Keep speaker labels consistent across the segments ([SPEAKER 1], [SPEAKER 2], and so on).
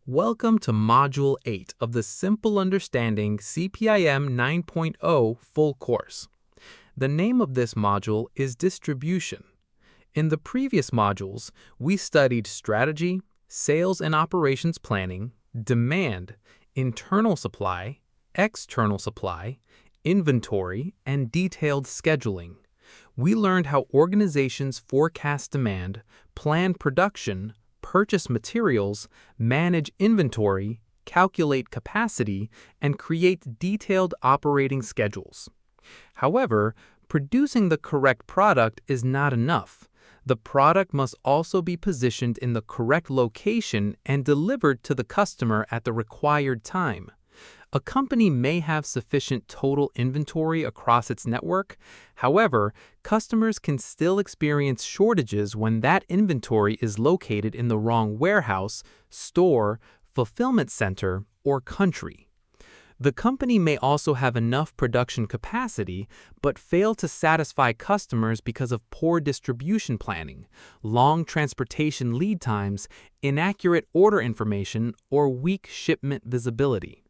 [SPEAKER 1] Welcome to Module 8 of the Simple Understanding CPIM 9.0 full course. The name of this module is Distribution. In the previous modules, we studied strategy, sales and operations planning, demand, internal supply, external supply, inventory, and detailed scheduling. We learned how organizations forecast demand, plan production, purchase materials, manage inventory, calculate capacity, and create detailed operating schedules. However, producing the correct product is not enough. The product must also be positioned in the correct location and delivered to the customer at the required time. A company may have sufficient total inventory across its network. However, customers can still experience shortages when that inventory is located in the wrong warehouse, store, fulfillment center, or country. The company may also have enough production capacity but fail to satisfy customers because of poor distribution planning, long transportation lead times, inaccurate order information, or weak shipment visibility.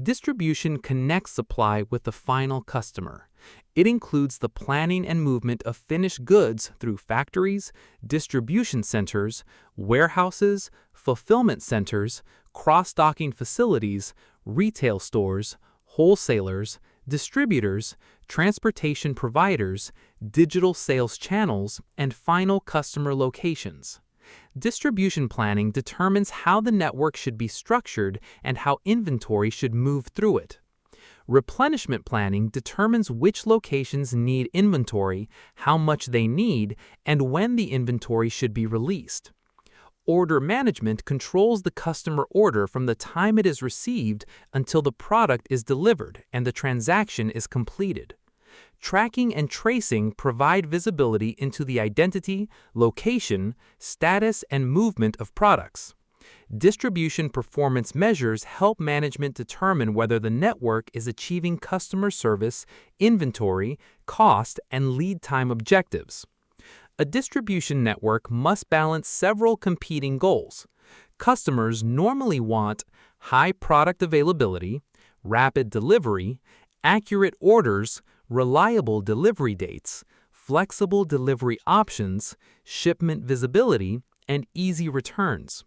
[SPEAKER 1] Distribution connects supply with the final customer. It includes the planning and movement of finished goods through factories, distribution centers, warehouses, fulfillment centers, cross-docking facilities, retail stores, wholesalers, distributors, transportation providers, digital sales channels, and final customer locations. Distribution planning determines how the network should be structured and how inventory should move through it. Replenishment planning determines which locations need inventory, how much they need, and when the inventory should be released. Order management controls the customer order from the time it is received until the product is delivered and the transaction is completed. Tracking and tracing provide visibility into the identity, location, status, and movement of products. Distribution performance measures help management determine whether the network is achieving customer service, inventory, cost, and lead time objectives. A distribution network must balance several competing goals. Customers normally want high product availability, rapid delivery, accurate orders, reliable delivery dates, flexible delivery options, shipment visibility, and easy returns.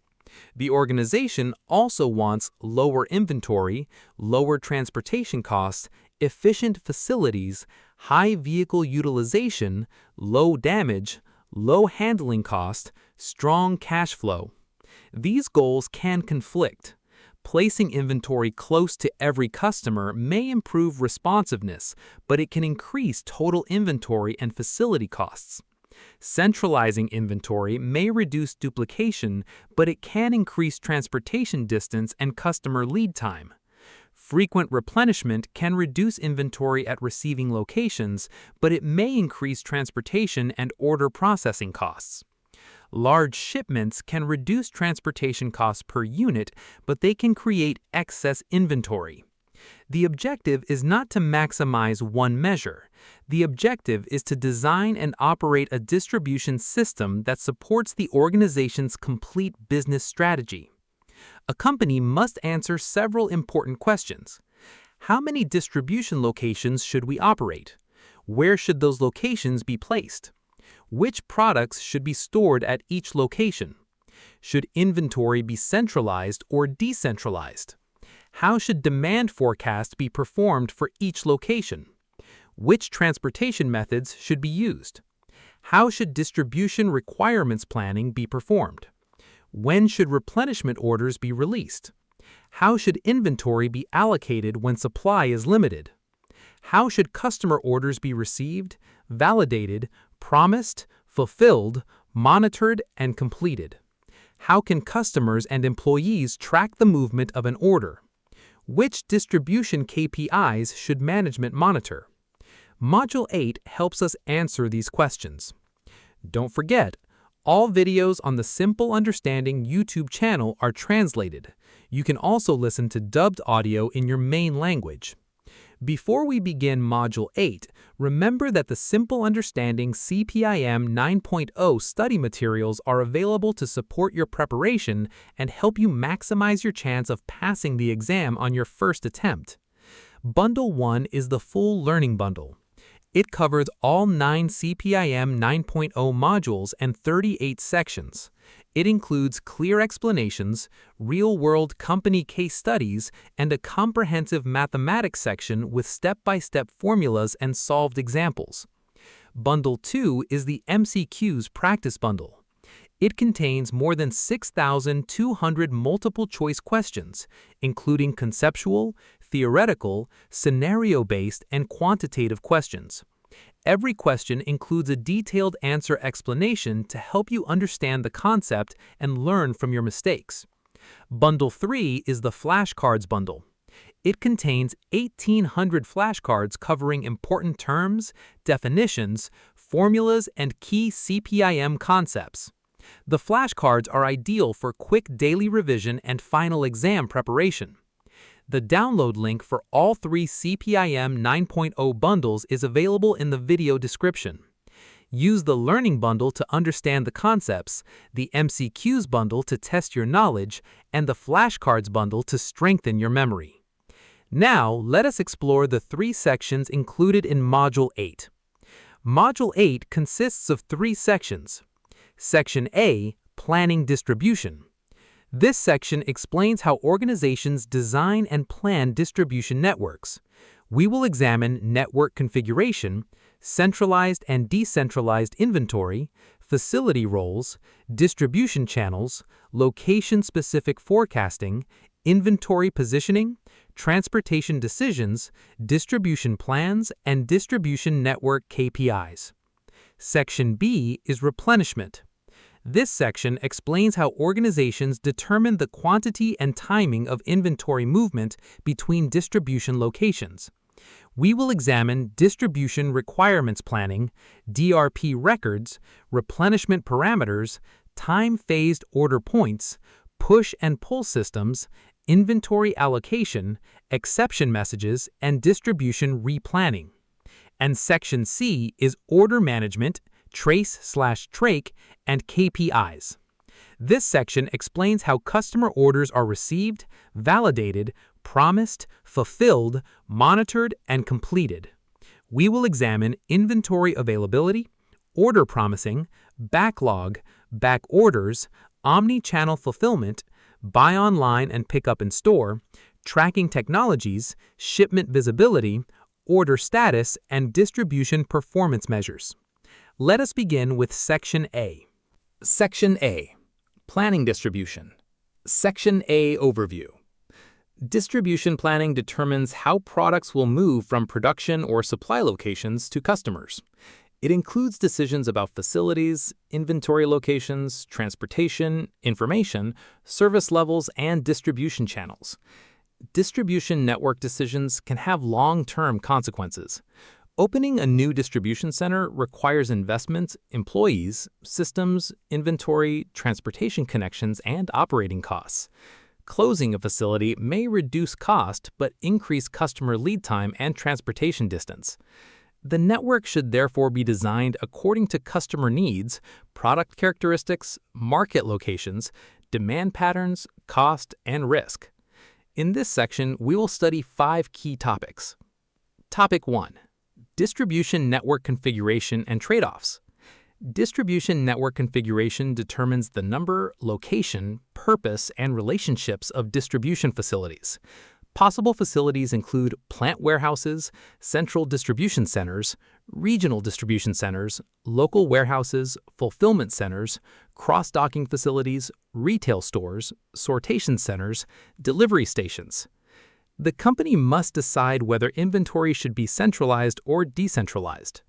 [SPEAKER 1] The organization also wants lower inventory, lower transportation costs, efficient facilities, high vehicle utilization, low damage, low handling cost, strong cash flow. These goals can conflict. Placing inventory close to every customer may improve responsiveness, but it can increase total inventory and facility costs. Centralizing inventory may reduce duplication, but it can increase transportation distance and customer lead time. Frequent replenishment can reduce inventory at receiving locations, but it may increase transportation and order processing costs. Large shipments can reduce transportation costs per unit, but they can create excess inventory. The objective is not to maximize one measure. The objective is to design and operate a distribution system that supports the organization's complete business strategy. A company must answer several important questions. How many distribution locations should we operate? Where should those locations be placed? Which products should be stored at each location? Should inventory be centralized or decentralized? How should demand forecast be performed for each location? Which transportation methods should be used? How should distribution requirements planning be performed? When should replenishment orders be released? How should inventory be allocated when supply is limited? How should customer orders be received, validated, promised, fulfilled, monitored, and completed? How can customers and employees track the movement of an order? Which distribution KPIs should management monitor? Module 8 helps us answer these questions. Don't forget, all videos on the Simple Understanding YouTube channel are translated. You can also listen to dubbed audio in your main language. Before we begin Module 8, remember that the Simple Understanding CPIM 9.0 study materials are available to support your preparation and help you maximize your chance of passing the exam on your first attempt. Bundle 1 is the full learning bundle. It covers all 9 CPIM 9.0 modules and 38 sections. It includes clear explanations, real-world company case studies, and a comprehensive mathematics section with step-by-step formulas and solved examples. Bundle 2 is the MCQs practice bundle. It contains more than 6,200 multiple-choice questions, including conceptual, theoretical, scenario-based, and quantitative questions. Every question includes a detailed answer explanation to help you understand the concept and learn from your mistakes. Bundle 3 is the flashcards bundle. It contains 1,800 flashcards covering important terms, definitions, formulas, and key CPIM concepts. The flashcards are ideal for quick daily revision and final exam preparation. The download link for all 3 CPIM 9.0 bundles is available in the video description. Use the Learning Bundle to understand the concepts, the MCQs bundle to test your knowledge, and the Flashcards bundle to strengthen your memory. Now, let us explore the 3 sections included in Module 8. Module 8 consists of 3 sections. Section A, Planning Distribution. This section explains how organizations design and plan distribution networks. We will examine network configuration, centralized and decentralized inventory, facility roles, distribution channels, location-specific forecasting, inventory positioning, transportation decisions, distribution plans, and distribution network KPIs. Section B is Replenishment. This section explains how organizations determine the quantity and timing of inventory movement between distribution locations. We will examine distribution requirements planning, DRP records, replenishment parameters, time-phased order points, push and pull systems, inventory allocation, exception messages, and distribution replanning. And Section C is Order Management, Trace/Trake, and KPIs. This section explains how customer orders are received, validated, promised, fulfilled, monitored, and completed. We will examine inventory availability, order promising, backlog, back orders, omni-channel fulfillment, buy online and pick up in store, tracking technologies, shipment visibility, order status, and distribution performance measures. Let us begin with Section A.
[SPEAKER 2] Section A, Planning Distribution. Section A Overview. Distribution planning determines how products will move from production or supply locations to customers. It includes decisions about facilities, inventory locations, transportation, information, service levels, and distribution channels. Distribution network decisions can have long-term consequences. Opening a new distribution center requires investments, employees, systems, inventory, transportation connections, and operating costs. Closing a facility may reduce cost but increase customer lead time and transportation distance. The network should therefore be designed according to customer needs, product characteristics, market locations, demand patterns, cost, and risk. In this section, we will study 5 key topics. Topic 1. Distribution network configuration and trade-offs. Distribution network configuration determines the number, location, purpose, and relationships of distribution facilities. Possible facilities include plant warehouses, central distribution centers, regional distribution centers, local warehouses, fulfillment centers, cross-docking facilities, retail stores, sortation centers, delivery stations. The company must decide whether inventory should be centralized or decentralized.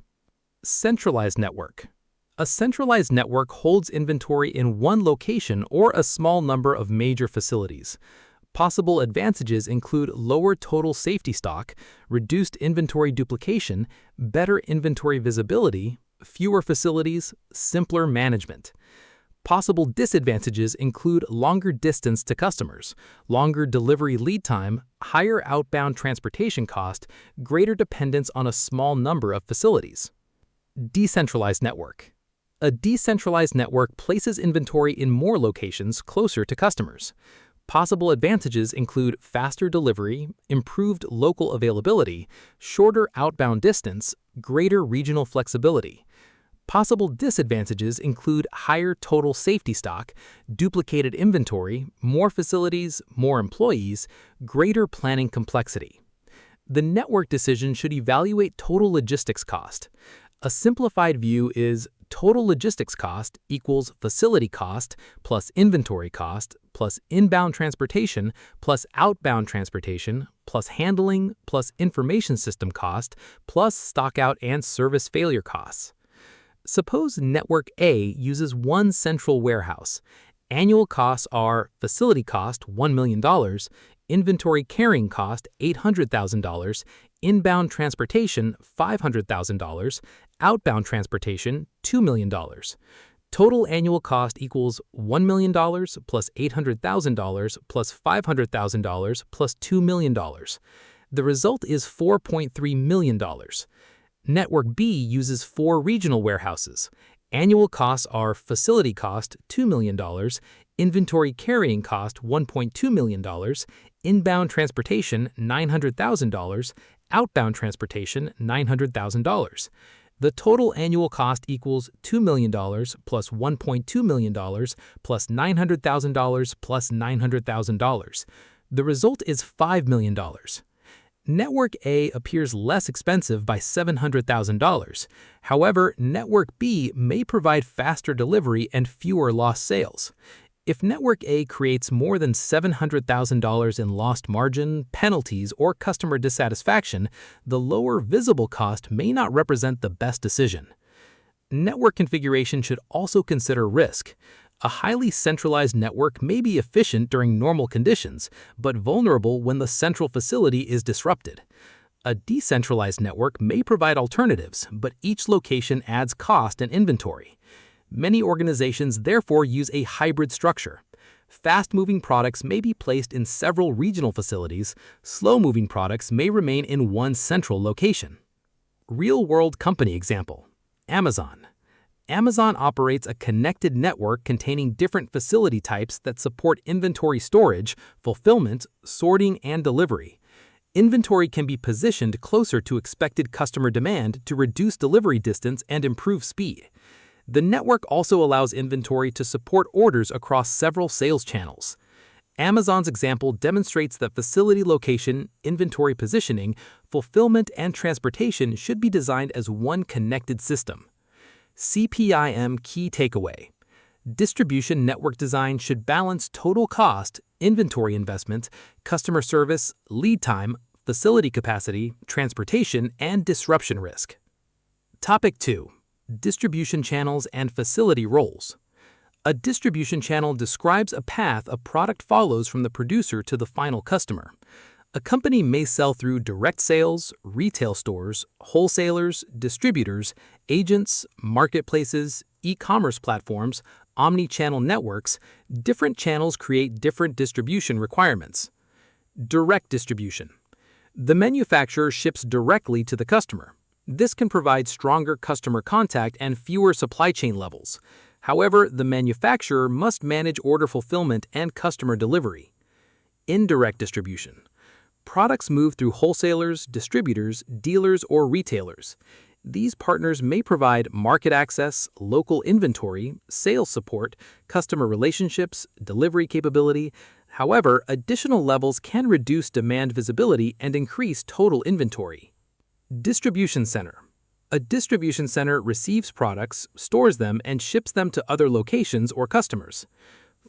[SPEAKER 2] Centralized network. A centralized network holds inventory in one location or a small number of major facilities. Possible advantages include lower total safety stock, reduced inventory duplication, better inventory visibility, fewer facilities, simpler management. Possible disadvantages include longer distance to customers, longer delivery lead time, higher outbound transportation cost, greater dependence on a small number of facilities. Decentralized network. A decentralized network places inventory in more locations closer to customers. Possible advantages include faster delivery, improved local availability, shorter outbound distance, greater regional flexibility. Possible disadvantages include higher total safety stock, duplicated inventory, more facilities, more employees, greater planning complexity. The network decision should evaluate total logistics cost. A simplified view is total logistics cost equals facility cost plus inventory cost plus inbound transportation plus outbound transportation plus handling plus information system cost plus stockout and service failure costs. Suppose Network A uses one central warehouse. Annual costs are facility cost $1 million, inventory carrying cost $800,000, inbound transportation $500,000, outbound transportation $2 million. Total annual cost equals $1 million plus $800,000 plus $500,000 plus $2 million. The result is $4.3 million. Network B uses 4 regional warehouses. Annual costs are facility cost $2 million, inventory carrying cost $1.2 million, inbound transportation $900,000, outbound transportation $900,000. The total annual cost equals $2 million plus $1.2 million plus $900,000 plus $900,000. The result is $5 million. Network A appears less expensive by $700,000. However, Network B may provide faster delivery and fewer lost sales. If Network A creates more than $700,000 in lost margin, penalties, or customer dissatisfaction, the lower visible cost may not represent the best decision. Network configuration should also consider risk. A highly centralized network may be efficient during normal conditions, but vulnerable when the central facility is disrupted. A decentralized network may provide alternatives, but each location adds cost and inventory. Many organizations therefore use a hybrid structure. Fast-moving products may be placed in several regional facilities, slow-moving products may remain in one central location. Real-world company example: Amazon. Amazon operates a connected network containing different facility types that support inventory storage, fulfillment, sorting, and delivery. Inventory can be positioned closer to expected customer demand to reduce delivery distance and improve speed. The network also allows inventory to support orders across several sales channels. Amazon's example demonstrates that facility location, inventory positioning, fulfillment, and transportation should be designed as one connected system. CPIM key takeaway: distribution network design should balance total cost, inventory investment, customer service, lead time, facility capacity, transportation, and disruption risk. Topic 2. Distribution channels and facility roles. A distribution channel describes a path a product follows from the producer to the final customer. A company may sell through direct sales, retail stores, wholesalers, distributors, agents, marketplaces, e-commerce platforms, omni-channel networks. Different channels create different distribution requirements. Direct distribution. The manufacturer ships directly to the customer. This can provide stronger customer contact and fewer supply chain levels. However, the manufacturer must manage order fulfillment and customer delivery. Indirect distribution. Products move through wholesalers, distributors, dealers, or retailers. These partners may provide market access, local inventory, sales support, customer relationships, delivery capability. However, additional levels can reduce demand visibility and increase total inventory. Distribution center. A distribution center receives products, stores them, and ships them to other locations or customers.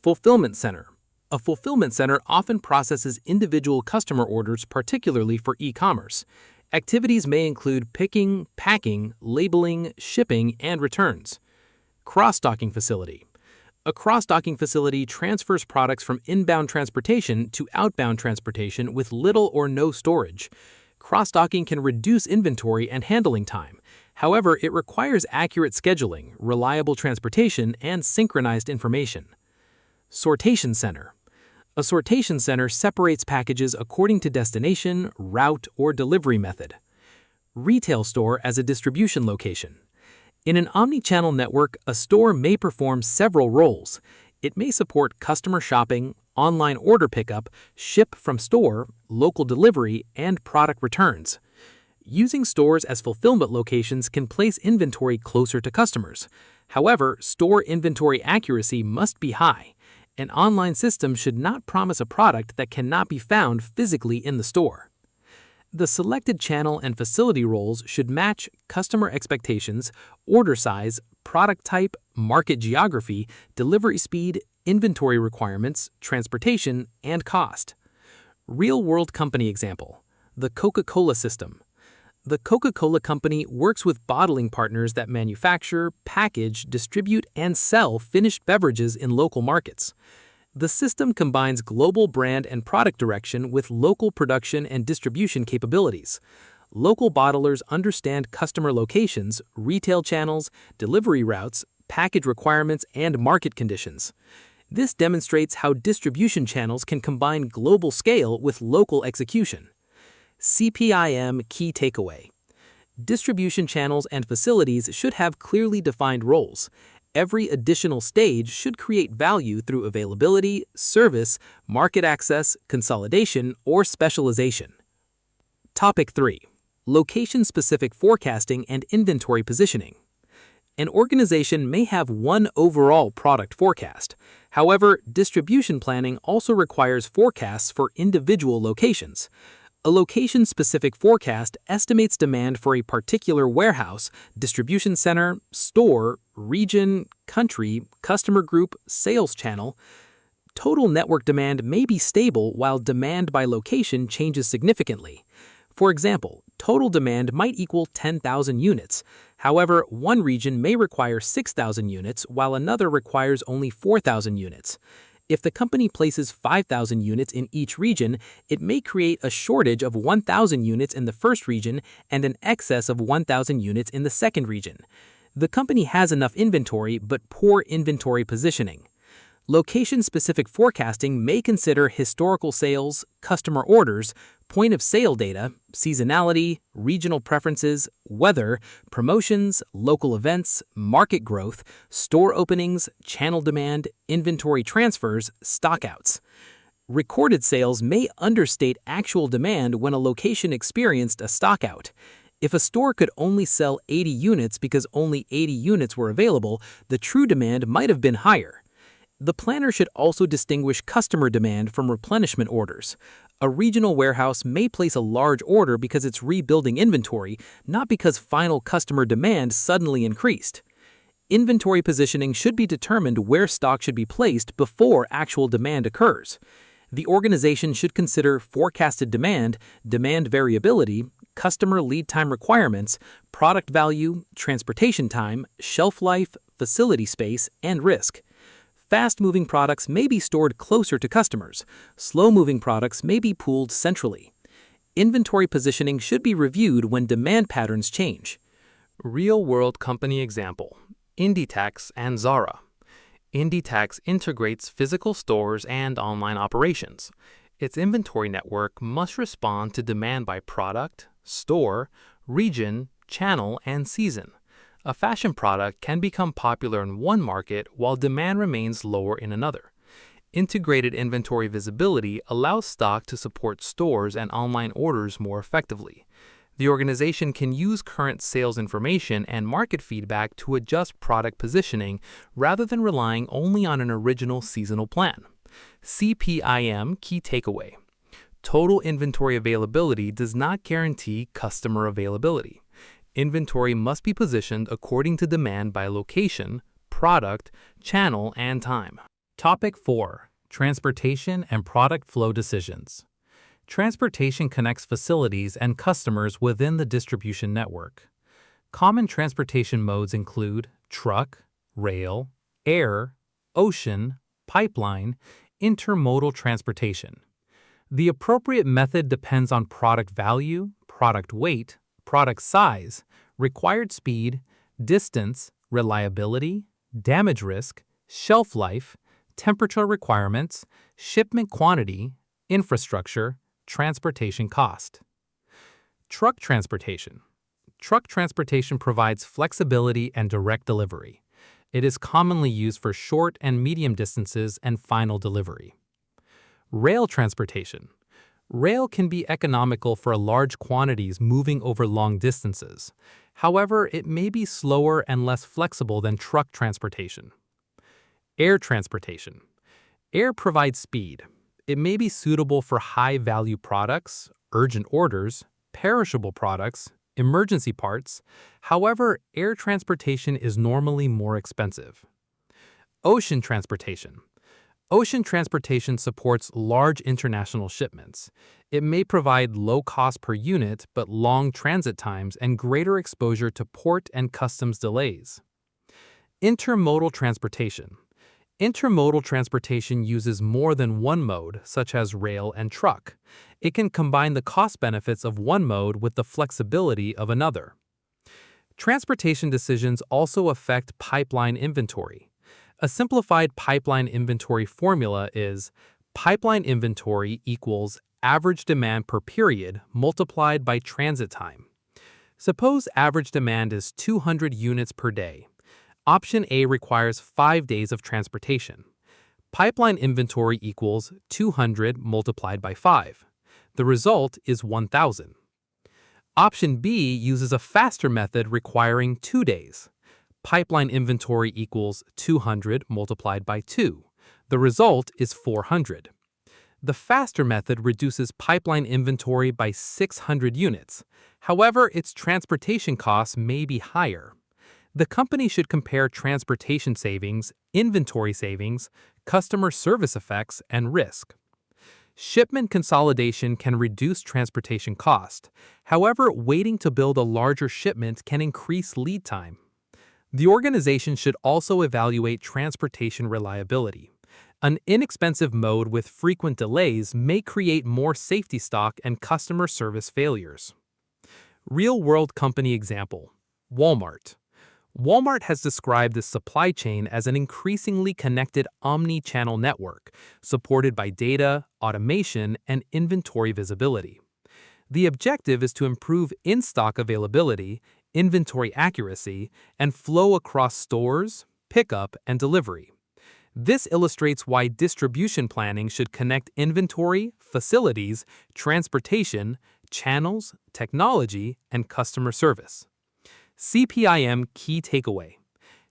[SPEAKER 2] Fulfillment center. A fulfillment center often processes individual customer orders, particularly for e-commerce. Activities may include picking, packing, labeling, shipping, and returns. Cross-docking facility. A cross-docking facility transfers products from inbound transportation to outbound transportation with little or no storage. Cross-docking can reduce inventory and handling time. However, it requires accurate scheduling, reliable transportation, and synchronized information. Sortation center. A sortation center separates packages according to destination, route, or delivery method. Retail store as a distribution location. In an omni-channel network, a store may perform several roles. It may support customer shopping, online order pickup, ship from store, local delivery, and product returns. Using stores as fulfillment locations can place inventory closer to customers. However, store inventory accuracy must be high. An online system should not promise a product that cannot be found physically in the store. The selected channel and facility roles should match customer expectations, order size, product type, market geography, delivery speed, inventory requirements, transportation, and cost. Real-world company example: the Coca-Cola system. The Coca-Cola Company works with bottling partners that manufacture, package, distribute, and sell finished beverages in local markets. The system combines global brand and product direction with local production and distribution capabilities. Local bottlers understand customer locations, retail channels, delivery routes, package requirements, and market conditions. This demonstrates how distribution channels can combine global scale with local execution. CPIM key takeaway. Distribution channels and facilities should have clearly defined roles. Every additional stage should create value through availability, service, market access, consolidation, or specialization. Topic 3. Location-specific forecasting and inventory positioning. An organization may have one overall product forecast. However, distribution planning also requires forecasts for individual locations. A location-specific forecast estimates demand for a particular warehouse, distribution center, store, region, country, customer group, sales channel. Total network demand may be stable while demand by location changes significantly. For example, total demand might equal 10,000 units. However, one region may require 6,000 units while another requires only 4,000 units. If the company places 5,000 units in each region, it may create a shortage of 1,000 units in the first region and an excess of 1,000 units in the second region. The company has enough inventory but poor inventory positioning. Location-specific forecasting may consider historical sales, customer orders, point-of-sale data, seasonality, regional preferences, weather, promotions, local events, market growth, store openings, channel demand, inventory transfers, stockouts. Recorded sales may understate actual demand when a location experienced a stockout. If a store could only sell 80 units because only 80 units were available, the true demand might have been higher. The planner should also distinguish customer demand from replenishment orders. A regional warehouse may place a large order because it's rebuilding inventory, not because final customer demand suddenly increased. Inventory positioning should be determined where stock should be placed before actual demand occurs. The organization should consider forecasted demand, demand variability, customer lead time requirements, product value, transportation time, shelf life, facility space, and risk. Fast-moving products may be stored closer to customers. Slow-moving products may be pooled centrally. Inventory positioning should be reviewed when demand patterns change.
[SPEAKER 1] Real-world company example: Inditex and Zara. Inditex integrates physical stores and online operations. Its inventory network must respond to demand by product, store, region, channel, and season. A fashion product can become popular in one market while demand remains lower in another. Integrated inventory visibility allows stock to support stores and online orders more effectively. The organization can use current sales information and market feedback to adjust product positioning rather than relying only on an original seasonal plan. CPIM key takeaway: total inventory availability does not guarantee customer availability. Inventory must be positioned according to demand by location, product, channel, and time. Topic 4. Transportation and product flow decisions. Transportation connects facilities and customers within the distribution network. Common transportation modes include truck, rail, air, ocean, pipeline, intermodal transportation. The appropriate method depends on product value, product weight, product size,
[SPEAKER 2] required speed, distance, reliability, damage risk, shelf life, temperature requirements, shipment quantity, infrastructure, transportation cost. Truck transportation. Truck transportation provides flexibility and direct delivery. It is commonly used for short and medium distances and final delivery. Rail transportation. Rail can be economical for large quantities moving over long distances. However, it may be slower and less flexible than truck transportation. Air transportation. Air provides speed. It may be suitable for high-value products, urgent orders, perishable products, emergency parts. However, air transportation is normally more expensive. Ocean transportation. Ocean transportation supports large international shipments. It may provide low cost per unit but long transit times and greater exposure to port and customs delays. Intermodal transportation. Intermodal transportation uses more than one mode, such as rail and truck. It can combine the cost benefits of one mode with the flexibility of another. Transportation decisions also affect pipeline inventory. A simplified pipeline inventory formula is pipeline inventory equals average demand per period multiplied by transit time. Suppose average demand is 200 units per day. Option A requires 5 days of transportation. Pipeline inventory equals 200 multiplied by 5. The result is 1,000. Option B uses a faster method requiring 2 days. Pipeline inventory equals 200 multiplied by 2. The result is 400. The faster method reduces pipeline inventory by 600 units. However, its transportation costs may be higher. The company should compare transportation savings, inventory savings, customer service effects, and risk. Shipment consolidation can reduce transportation cost. However, waiting to build a larger shipment can increase lead time. The organization should also evaluate transportation reliability. An inexpensive mode with frequent delays may create more safety stock and customer service failures. Real-world company example: Walmart. Walmart has described the supply chain as an increasingly connected omni-channel network, supported by data, automation, and inventory visibility. The objective is to improve in-stock availability, inventory accuracy, and flow across stores, pickup, and delivery. This illustrates why distribution planning should connect inventory, facilities, transportation, channels, technology, and customer service. CPIM key takeaway: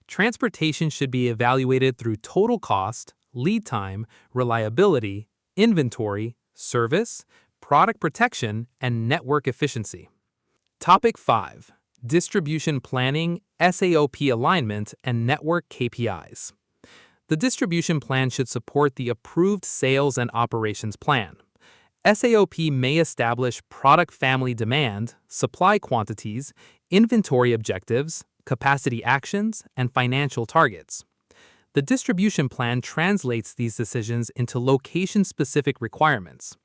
[SPEAKER 2] transportation should be evaluated through total cost, lead time, reliability, inventory, service, product protection, and network efficiency. Topic 5. Distribution planning, SAOP alignment, and network KPIs. The distribution plan should support the approved sales and operations plan. SAOP may establish product family demand, supply quantities, inventory objectives, capacity actions, and financial targets. The distribution plan translates these decisions into location-specific requirements.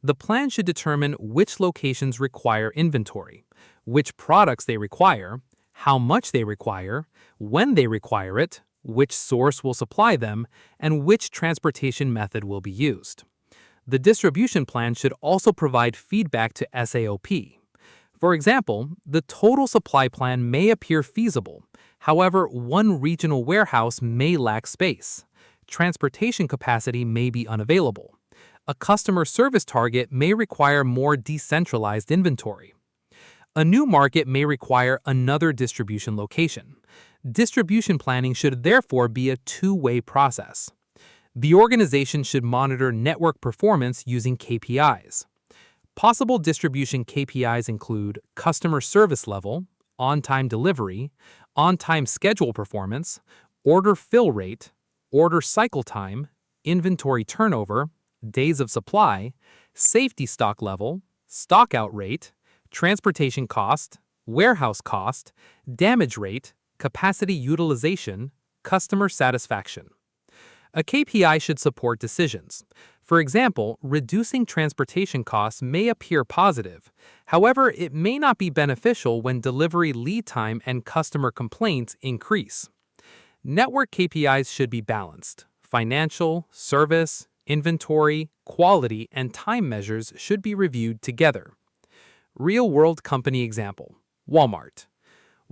[SPEAKER 2] The plan should determine which locations require inventory, which products they require, how much they require, when they require it, which source will supply them, and which transportation method will be used. The distribution plan should also provide feedback to SAOP. For example, the total supply plan may appear feasible. However, one regional warehouse may lack space. Transportation capacity may be unavailable. A customer service target may require more decentralized inventory. A new market may require another distribution location. Distribution planning should therefore be a two-way process. The organization should monitor network performance using KPIs. Possible distribution KPIs include customer service level, on-time delivery, on-time schedule performance, order fill rate, order cycle time, inventory turnover, days of supply, safety stock level, stockout rate, transportation cost, warehouse cost, damage rate, capacity utilization, customer satisfaction. A KPI should support decisions.
[SPEAKER 1] For example, reducing transportation costs may appear positive. However, it may not be beneficial when delivery lead time and customer complaints increase. Network KPIs should be balanced. Financial, service, inventory, quality, and time measures should be reviewed together. Real-world company example: Walmart.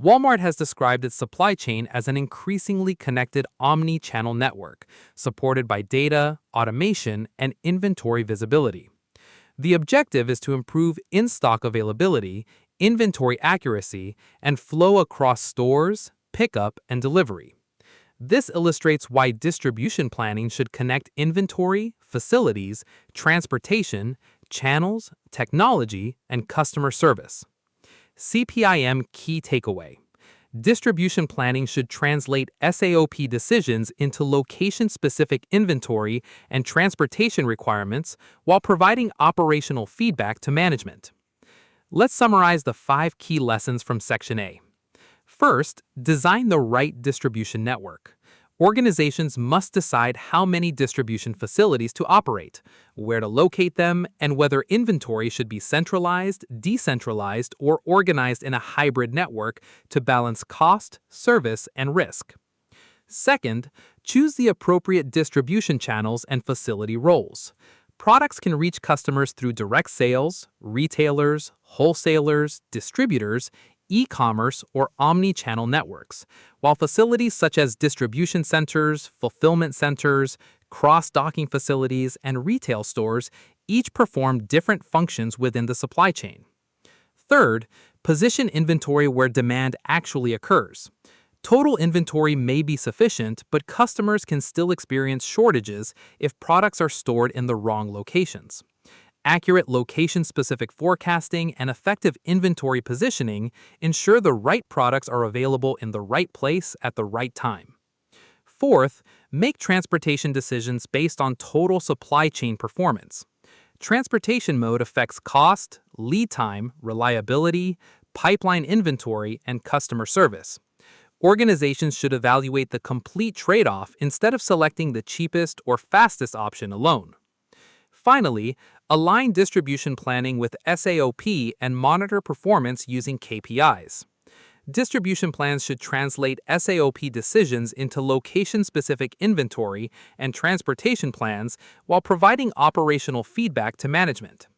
[SPEAKER 1] Walmart has described its supply chain as an increasingly connected omni-channel network, supported by data, automation, and inventory visibility. The objective is to improve in-stock availability, inventory accuracy, and flow across stores, pickup, and delivery. This illustrates why distribution planning should connect inventory, facilities, transportation, channels, technology, and customer service. CPIM key takeaway: distribution planning should translate SAOP decisions into location-specific inventory and transportation requirements while providing operational feedback to management. Let's summarize the 5 key lessons from Section A. First, design the right distribution network. Organizations must decide how many distribution facilities to operate, where to locate them, and whether inventory should be centralized, decentralized, or organized in a hybrid network to balance cost, service, and risk. Second, choose the appropriate distribution channels and facility roles. Products can reach customers through direct sales, retailers, wholesalers, distributors, e-commerce, or omni-channel networks, while facilities such as distribution centers, fulfillment centers, cross-docking facilities, and retail stores each perform different functions within the supply chain. Third, position inventory where demand actually occurs. Total inventory may be sufficient, but customers can still experience shortages if products are stored in the wrong locations. Accurate location-specific forecasting and effective inventory positioning ensure the right products are available in the right place at the right time. Fourth, make transportation decisions based on total supply chain performance. Transportation mode affects cost, lead time, reliability, pipeline inventory, and customer service. Organizations should evaluate the complete trade-off instead of selecting the cheapest or fastest option alone. Finally, align distribution planning with SAOP and monitor performance using KPIs. Distribution plans should translate SAOP decisions into location-specific inventory and transportation plans while providing operational feedback to management.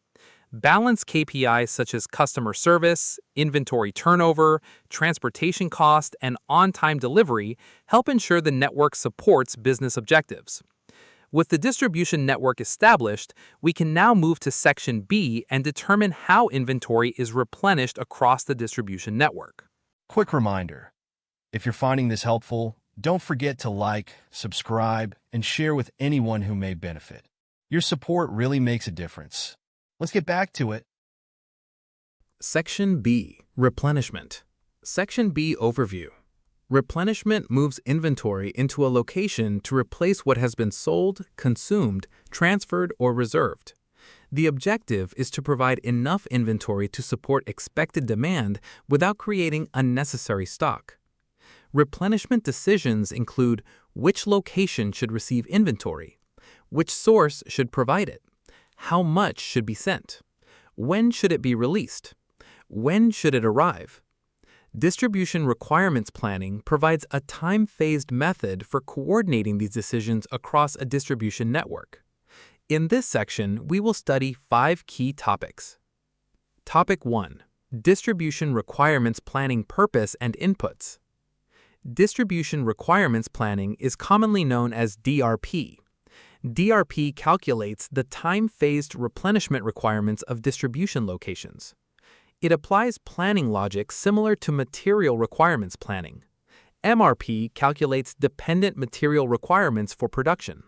[SPEAKER 1] Balance KPIs such as customer service, inventory turnover, transportation cost, and on-time delivery help ensure the network supports business objectives. With the distribution network established, we can now move to Section B and determine how inventory is replenished across the distribution network.
[SPEAKER 3] Quick reminder, if you're finding this helpful, don't forget to like, subscribe, and share with anyone who may benefit. Your support really makes a difference. Let's get back to it.
[SPEAKER 2] Section B. Replenishment. Section B Overview. Replenishment moves inventory into a location to replace what has been sold, consumed, transferred, or reserved. The objective is to provide enough inventory to support expected demand without creating unnecessary stock. Replenishment decisions include which location should receive inventory, which source should provide it, how much should be sent, when should it be released, when should it arrive. Distribution requirements planning provides a time-phased method for coordinating these decisions across a distribution network. In this section, we will study 5 key topics. Topic 1. Distribution requirements planning purpose and inputs. Distribution requirements planning is commonly known as DRP. DRP calculates the time-phased replenishment requirements of distribution locations. It applies planning logic similar to material requirements planning. MRP calculates dependent material requirements for production.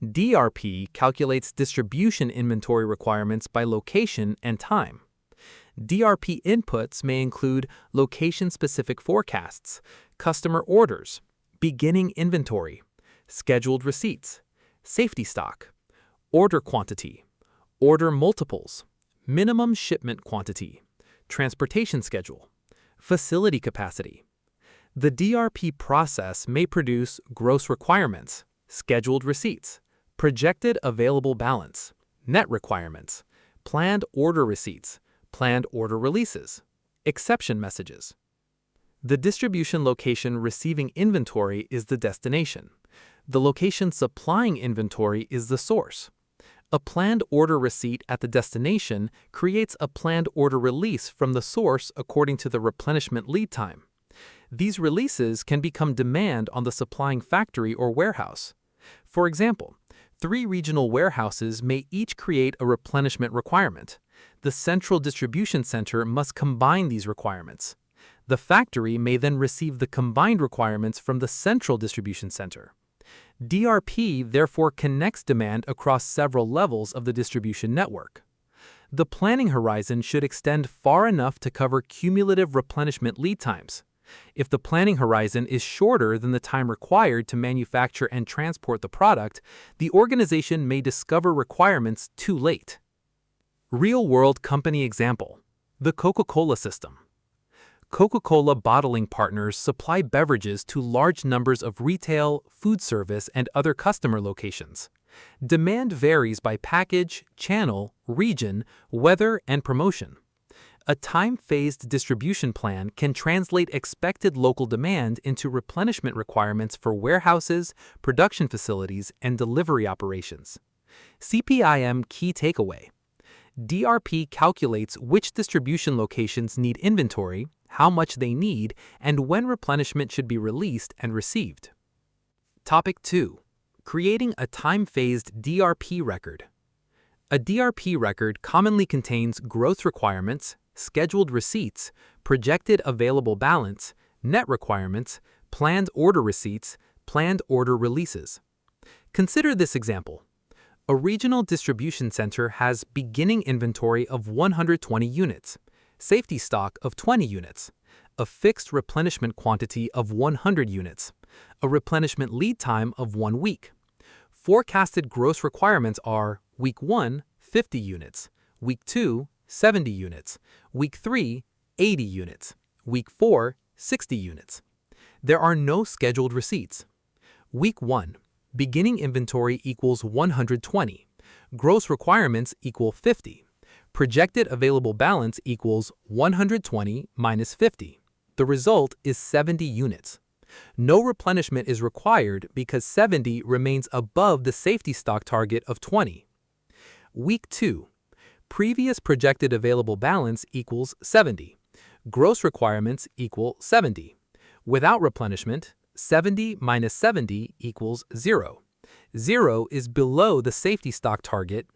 [SPEAKER 2] DRP calculates distribution inventory requirements by location and time. DRP inputs may include location-specific forecasts, customer orders, beginning inventory, scheduled receipts, safety stock, order quantity, order multiples, minimum shipment quantity, transportation schedule, facility capacity. The DRP process may produce gross requirements, scheduled receipts, projected available balance, net requirements, planned order receipts, planned order releases, exception messages. The distribution location receiving inventory is the destination. The location supplying inventory is the source. A planned order receipt at the destination creates a planned order release from the source according to the replenishment lead time. These releases can become demand on the supplying factory or warehouse. For example, 3 regional warehouses may each create a replenishment requirement. The central distribution center must combine these requirements. The factory may then receive the combined requirements from the central distribution center. DRP therefore connects demand across several levels of the distribution network. The planning horizon should extend far enough to cover cumulative replenishment lead times. If the planning horizon is shorter than the time required to manufacture and transport the product, the organization may discover requirements too late. Real-world company example: the Coca-Cola system. Coca-Cola bottling partners supply beverages to large numbers of retail, food service, and other customer locations. Demand varies by package, channel, region, weather, and promotion. A time-phased distribution plan can translate expected local demand into replenishment requirements for warehouses, production facilities, and delivery operations. CPIM key takeaway: DRP calculates which distribution locations need inventory, how much they need, and when replenishment should be released and received. Topic 2. Creating a time-phased DRP record. A DRP record commonly contains growth requirements, scheduled receipts, projected available balance, net requirements, planned order receipts, planned order releases. Consider this example. A regional distribution center has beginning inventory of 120 units, safety stock of 20 units, a fixed replenishment quantity of 100 units, a replenishment lead time of 1 week. Forecasted gross requirements are Week 1, 50 units, Week 2, 70 units, Week 3, 80 units, Week 4, 60 units. There are no scheduled receipts. Week 1, beginning inventory equals 120, gross requirements equal 50, projected available balance equals 120 minus 50. The result is 70 units. No replenishment is required because 70 remains above the safety stock target of 20. Week 2, previous projected available balance equals 70. Gross requirements equal 70. Without replenishment, 70 minus 70 equals 0. 0 is below the safety stock target.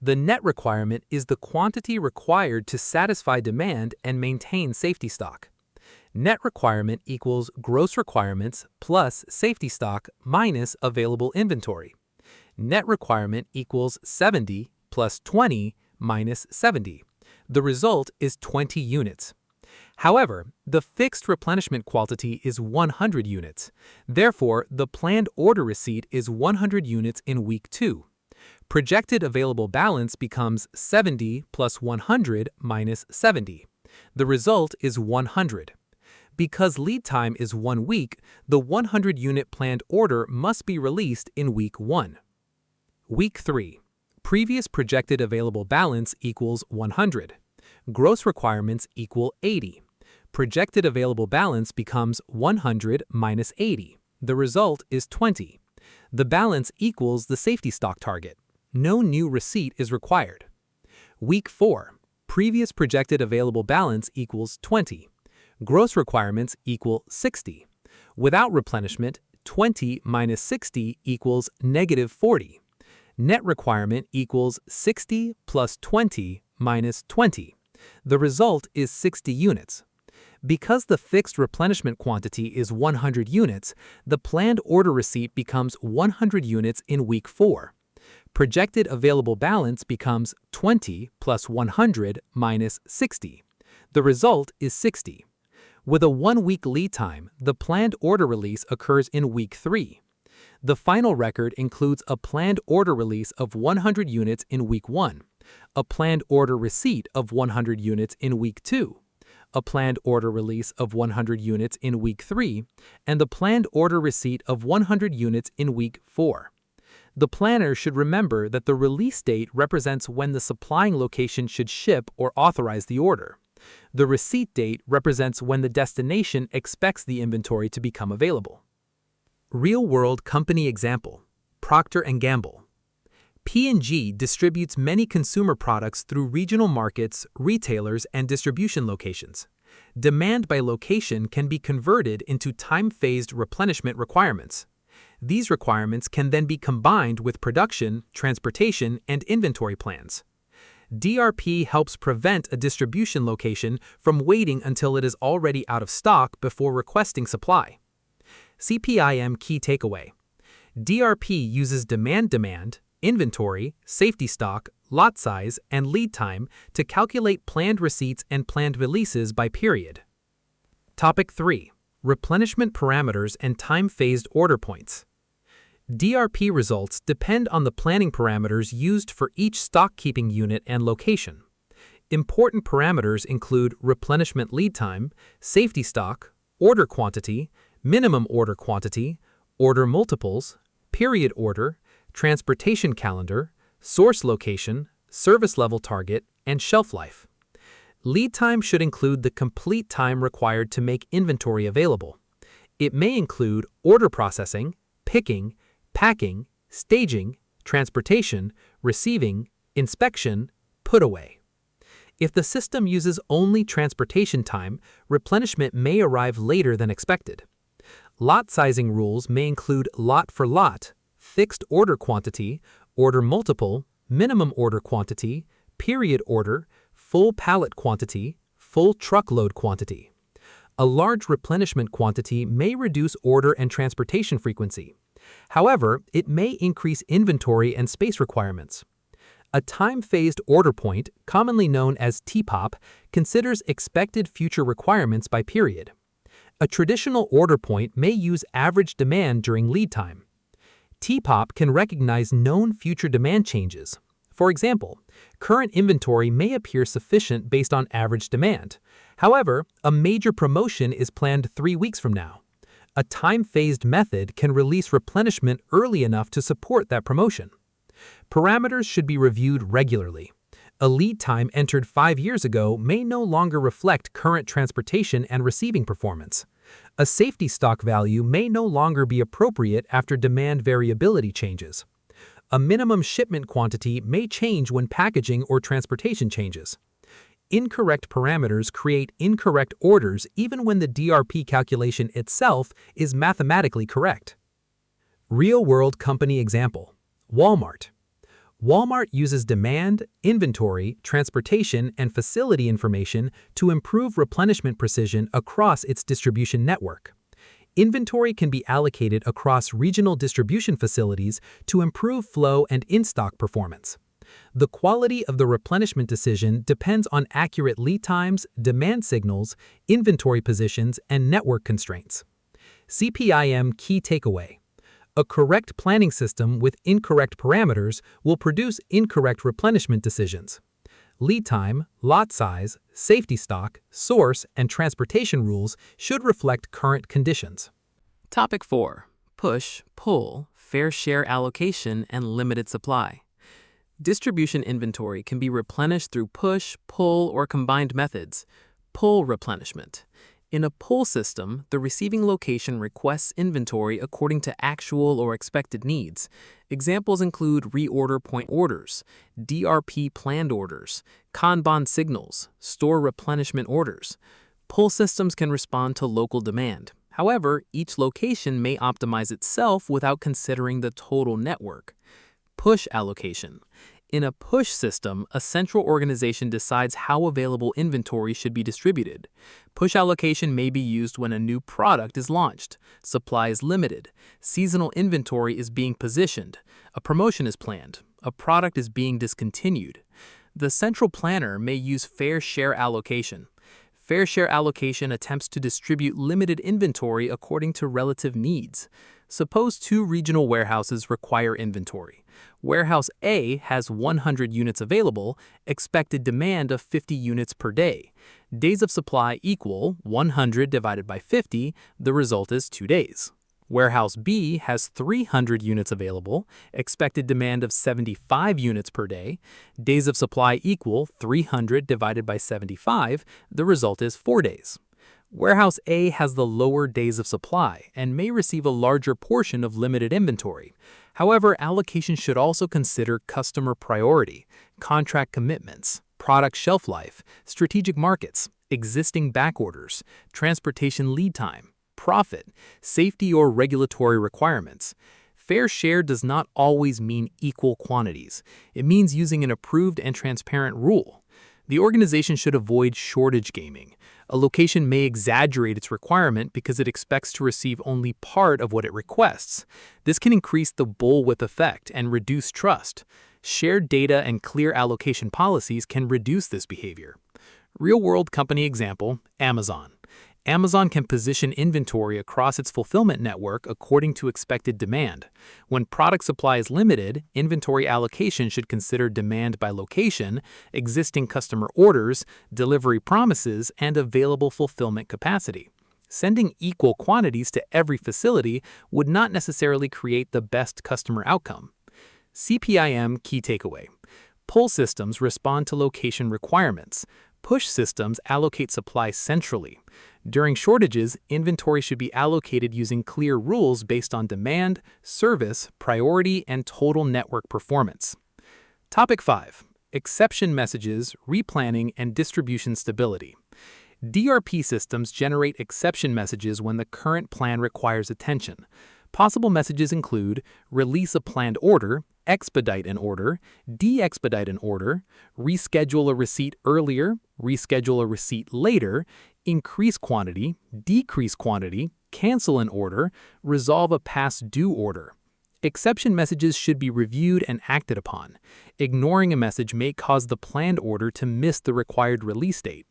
[SPEAKER 2] The net requirement is the quantity required to satisfy demand and maintain safety stock. Net requirement equals gross requirements plus safety stock minus available inventory. Net requirement equals 70 plus 20 minus 70. The result is 20 units. However, the fixed replenishment quantity is 100 units. Therefore, the planned order receipt is 100 units in Week 2. Projected available balance becomes 70 plus 100 minus 70. The result is 100. Because lead time is 1 week, the 100-unit planned order must be released in Week 1. Week 3. Previous projected available balance equals 100. Gross requirements equal 80. Projected available balance becomes 100 minus 80. The result is 20. The balance equals the safety stock target. No new receipt is required. Week 4. Previous projected available balance equals 20. Gross requirements equal 60. Without replenishment, 20 minus 60 equals negative 40. Net requirement equals 60 plus 20 minus 20. The result is 60 units. Because the fixed replenishment quantity is 100 units, the planned order receipt becomes 100 units in Week 4. Projected available balance becomes 20 plus 100 minus 60. The result is 60. With a 1-week lead time, the planned order release occurs in Week 3. The final record includes a planned order release of 100 units in Week 1, a planned order receipt of 100 units in Week 2, a planned order release of 100 units in Week 3, and the planned order receipt of 100 units in Week 4. The planner should remember that the release date represents when the supplying location should ship or authorize the order. The receipt date represents when the destination expects the inventory to become available. Real-world company example: Procter & Gamble. P&G distributes many consumer products through regional markets, retailers, and distribution locations. Demand by location can be converted into time-phased replenishment requirements. These requirements can then be combined with production, transportation, and inventory plans. DRP helps prevent a distribution location from waiting until it is already out of stock before requesting supply. CPIM key takeaway: DRP uses demand, inventory, safety stock, lot size, and lead time to calculate planned receipts and planned releases by period. Topic 3. Replenishment parameters and time-phased order points. DRP results depend on the planning parameters used for each stock-keeping unit and location. Important parameters include replenishment lead time, safety stock, order quantity, minimum order quantity, order multiples, period order, transportation calendar, source location, service level target, and shelf life. Lead time should include the complete time required to make inventory available. It may include order processing, picking, packing, staging, transportation, receiving, inspection, put away. If the system uses only transportation time, replenishment may arrive later than expected. Lot sizing rules may include lot for lot, fixed order quantity, order multiple, minimum order quantity, period order, full pallet quantity, full truckload quantity. A large replenishment quantity may reduce order and transportation frequency. However, it may increase inventory and space requirements. A time-phased order point, commonly known as TPOP, considers expected future requirements by period. A traditional order point may use average demand during lead time. TPOP can recognize known future demand changes. For example, current inventory may appear sufficient based on average demand. However, a major promotion is planned 3 weeks from now. A time-phased method can release replenishment early enough to support that promotion. Parameters should be reviewed regularly. A lead time entered 5 years ago may no longer reflect current transportation and receiving performance. A safety stock value may no longer be appropriate after demand variability changes. A minimum shipment quantity may change when packaging or transportation changes. Incorrect parameters create incorrect orders even when the DRP calculation itself is mathematically correct. Real-world company example: Walmart. Walmart uses demand, inventory, transportation, and facility information to improve replenishment precision across its distribution network. Inventory can be allocated across regional distribution facilities to improve flow and in-stock performance. The quality of the replenishment decision depends on accurate lead times, demand signals, inventory positions, and network constraints. CPIM key takeaway: a correct planning system with incorrect parameters will produce incorrect replenishment decisions. Lead time, lot size, safety stock, source, and transportation rules should reflect current conditions.
[SPEAKER 1] Topic 4. Push, pull, fair share allocation, and limited supply. Distribution inventory can be replenished through push, pull, or combined methods. Pull replenishment. In a pull system, the receiving location requests inventory according to actual or expected needs. Examples include reorder point orders, DRP planned orders, Kanban signals, store replenishment orders. Pull systems can respond to local demand. However, each location may optimize itself without considering the total network. Push allocation. In a push system, a central organization decides how available inventory should be distributed. Push allocation may be used when a new product is launched, supply is limited, seasonal inventory is being positioned, a promotion is planned, a product is being discontinued. The central planner may use fair share allocation. Fair share allocation attempts to distribute limited inventory according to relative needs. Suppose 2 regional warehouses require inventory. Warehouse A has 100 units available, expected demand of 50 units per day. Days of supply equal 100 divided by 50, the result is 2 days.
[SPEAKER 2] Warehouse B has 300 units available, expected demand of 75 units per day, days of supply equal 300 divided by 75, the result is 4 days. Warehouse A has the lower days of supply and may receive a larger portion of limited inventory. However, allocation should also consider customer priority, contract commitments, product shelf life, strategic markets, existing back orders, transportation lead time, profit, safety or regulatory requirements. Fair share does not always mean equal quantities. It means using an approved and transparent rule. The organization should avoid shortage gaming. A location may exaggerate its requirement because it expects to receive only part of what it requests. This can increase the bullwhip effect and reduce trust. Shared data and clear allocation policies can reduce this behavior. Real-world company example, Amazon. Amazon can position inventory across its fulfillment network according to expected demand. When product supply is limited, inventory allocation should consider demand by location, existing customer orders, delivery promises, and available fulfillment capacity. Sending equal quantities to every facility would not necessarily create the best customer outcome. CPIM key takeaway. Pull systems respond to location requirements. Push systems allocate supply centrally. During shortages, inventory should be allocated using clear rules based on demand, service, priority, and total network performance. Topic 5. Exception messages, replanning, and distribution stability. DRP systems generate exception messages when the current plan requires attention. Possible messages include release a planned order, expedite an order, de-expedite an order, reschedule a receipt earlier, reschedule a receipt later, increase quantity, decrease quantity, cancel an order, resolve a past due order. Exception messages should be reviewed and acted upon. Ignoring a message may cause the planned order to miss the required release date.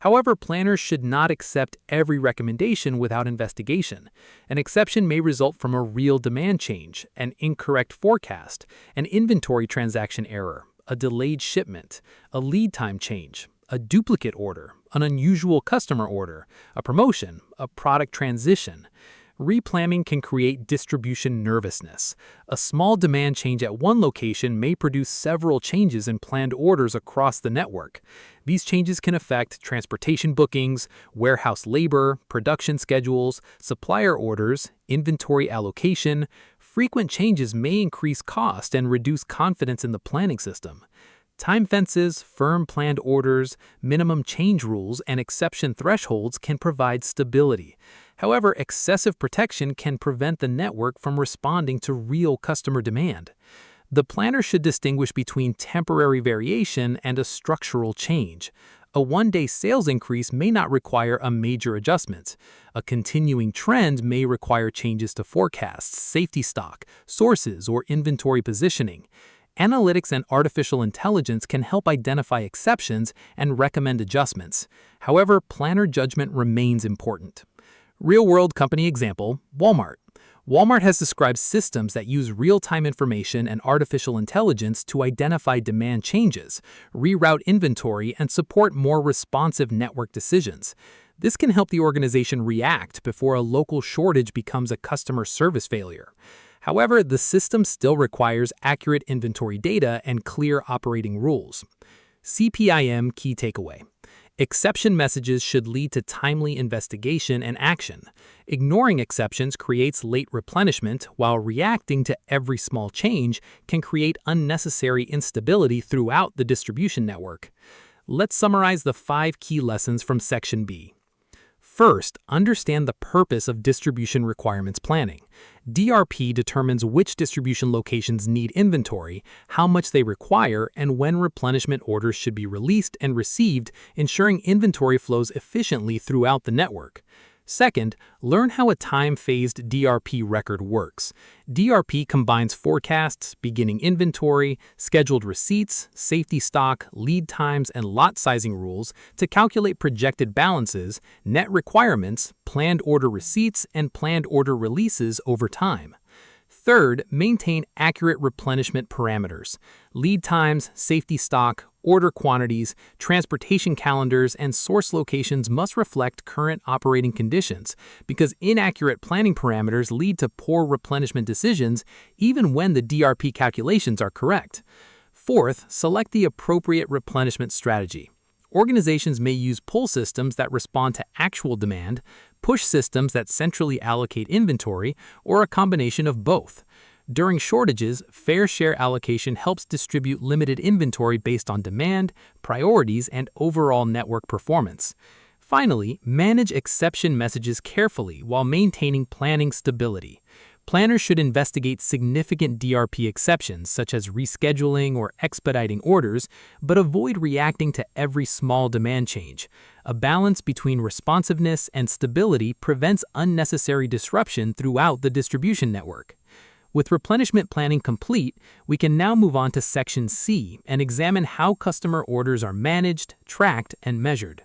[SPEAKER 2] However, planners should not accept every recommendation without investigation. An exception may result from a real demand change, an incorrect forecast, an inventory transaction error, a delayed shipment, a lead time change, a duplicate order, an unusual customer order, a promotion, a product transition. Replanning can create distribution nervousness. A small demand change at one location may produce several changes in planned orders across the network. These changes can affect transportation bookings, warehouse labor, production schedules, supplier orders, inventory allocation. Frequent changes may increase cost and reduce confidence in the planning system. Time fences, firm planned orders, minimum change rules, and exception thresholds can provide stability. However, excessive protection can prevent the network from responding to real customer demand. The planner should distinguish between temporary variation and a structural change. A one-day sales increase may not require a major adjustment. A continuing trend may require changes to forecasts, safety stock, sources, or inventory positioning. Analytics and artificial intelligence can help identify exceptions and recommend adjustments. However, planner judgment remains important. Real-world company example, Walmart. Walmart has described systems that use real-time information and artificial intelligence to identify demand changes, reroute inventory, and support more responsive network decisions. This can help the organization react before a local shortage becomes a customer service failure. However, the system still requires accurate inventory data and clear operating rules. CPIM key takeaway. Exception messages should lead to timely investigation and action. Ignoring exceptions creates late replenishment, while reacting to every small change can create unnecessary instability throughout the distribution network. Let's summarize the 5 key lessons from Section B. First, understand the purpose of distribution requirements planning. DRP determines which distribution locations need inventory, how much they require, and when replenishment orders should be released and received, ensuring inventory flows efficiently throughout the network. Second, learn how a time-phased DRP record works. DRP combines forecasts, beginning inventory, scheduled receipts, safety stock, lead times, and lot sizing rules to calculate projected balances, net requirements, planned order receipts, and planned order releases over time. Third, maintain accurate replenishment parameters. Lead times, safety stock, order quantities, transportation calendars, and source locations must reflect current operating conditions because inaccurate planning parameters lead to poor replenishment decisions even when the DRP calculations are correct. Fourth, select the appropriate replenishment strategy. Organizations may use pull systems that respond to actual demand, push systems that centrally allocate inventory, or a combination of both. During shortages, fair share allocation helps distribute limited inventory based on demand, priorities, and overall network performance. Finally, manage exception messages carefully while maintaining planning stability. Planners should investigate significant DRP exceptions, such as rescheduling or expediting orders, but avoid reacting to every small demand change. A balance between responsiveness and stability prevents unnecessary disruption throughout the distribution network. With replenishment planning complete, we can now move on to Section C and examine how customer orders are managed, tracked, and measured.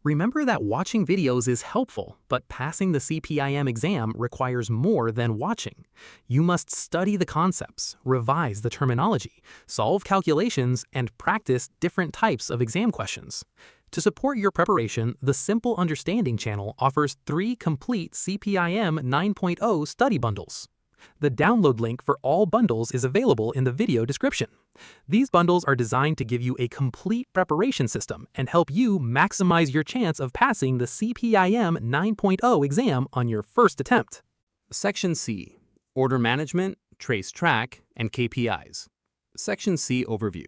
[SPEAKER 2] Remember that watching videos is helpful, but passing the CPIM exam requires more than watching. You must study the concepts, revise the terminology, solve calculations, and practice different types of exam questions. To support your preparation, the Simple Understanding channel offers 3 complete CPIM 9.0 study bundles. The download link for all bundles is available in the video description. These bundles are designed to give you a complete preparation system and help you maximize your chance of passing the CPIM 9.0 exam on your first attempt.
[SPEAKER 1] Section C. Order Management, Trace Track, and KPIs. Section C Overview.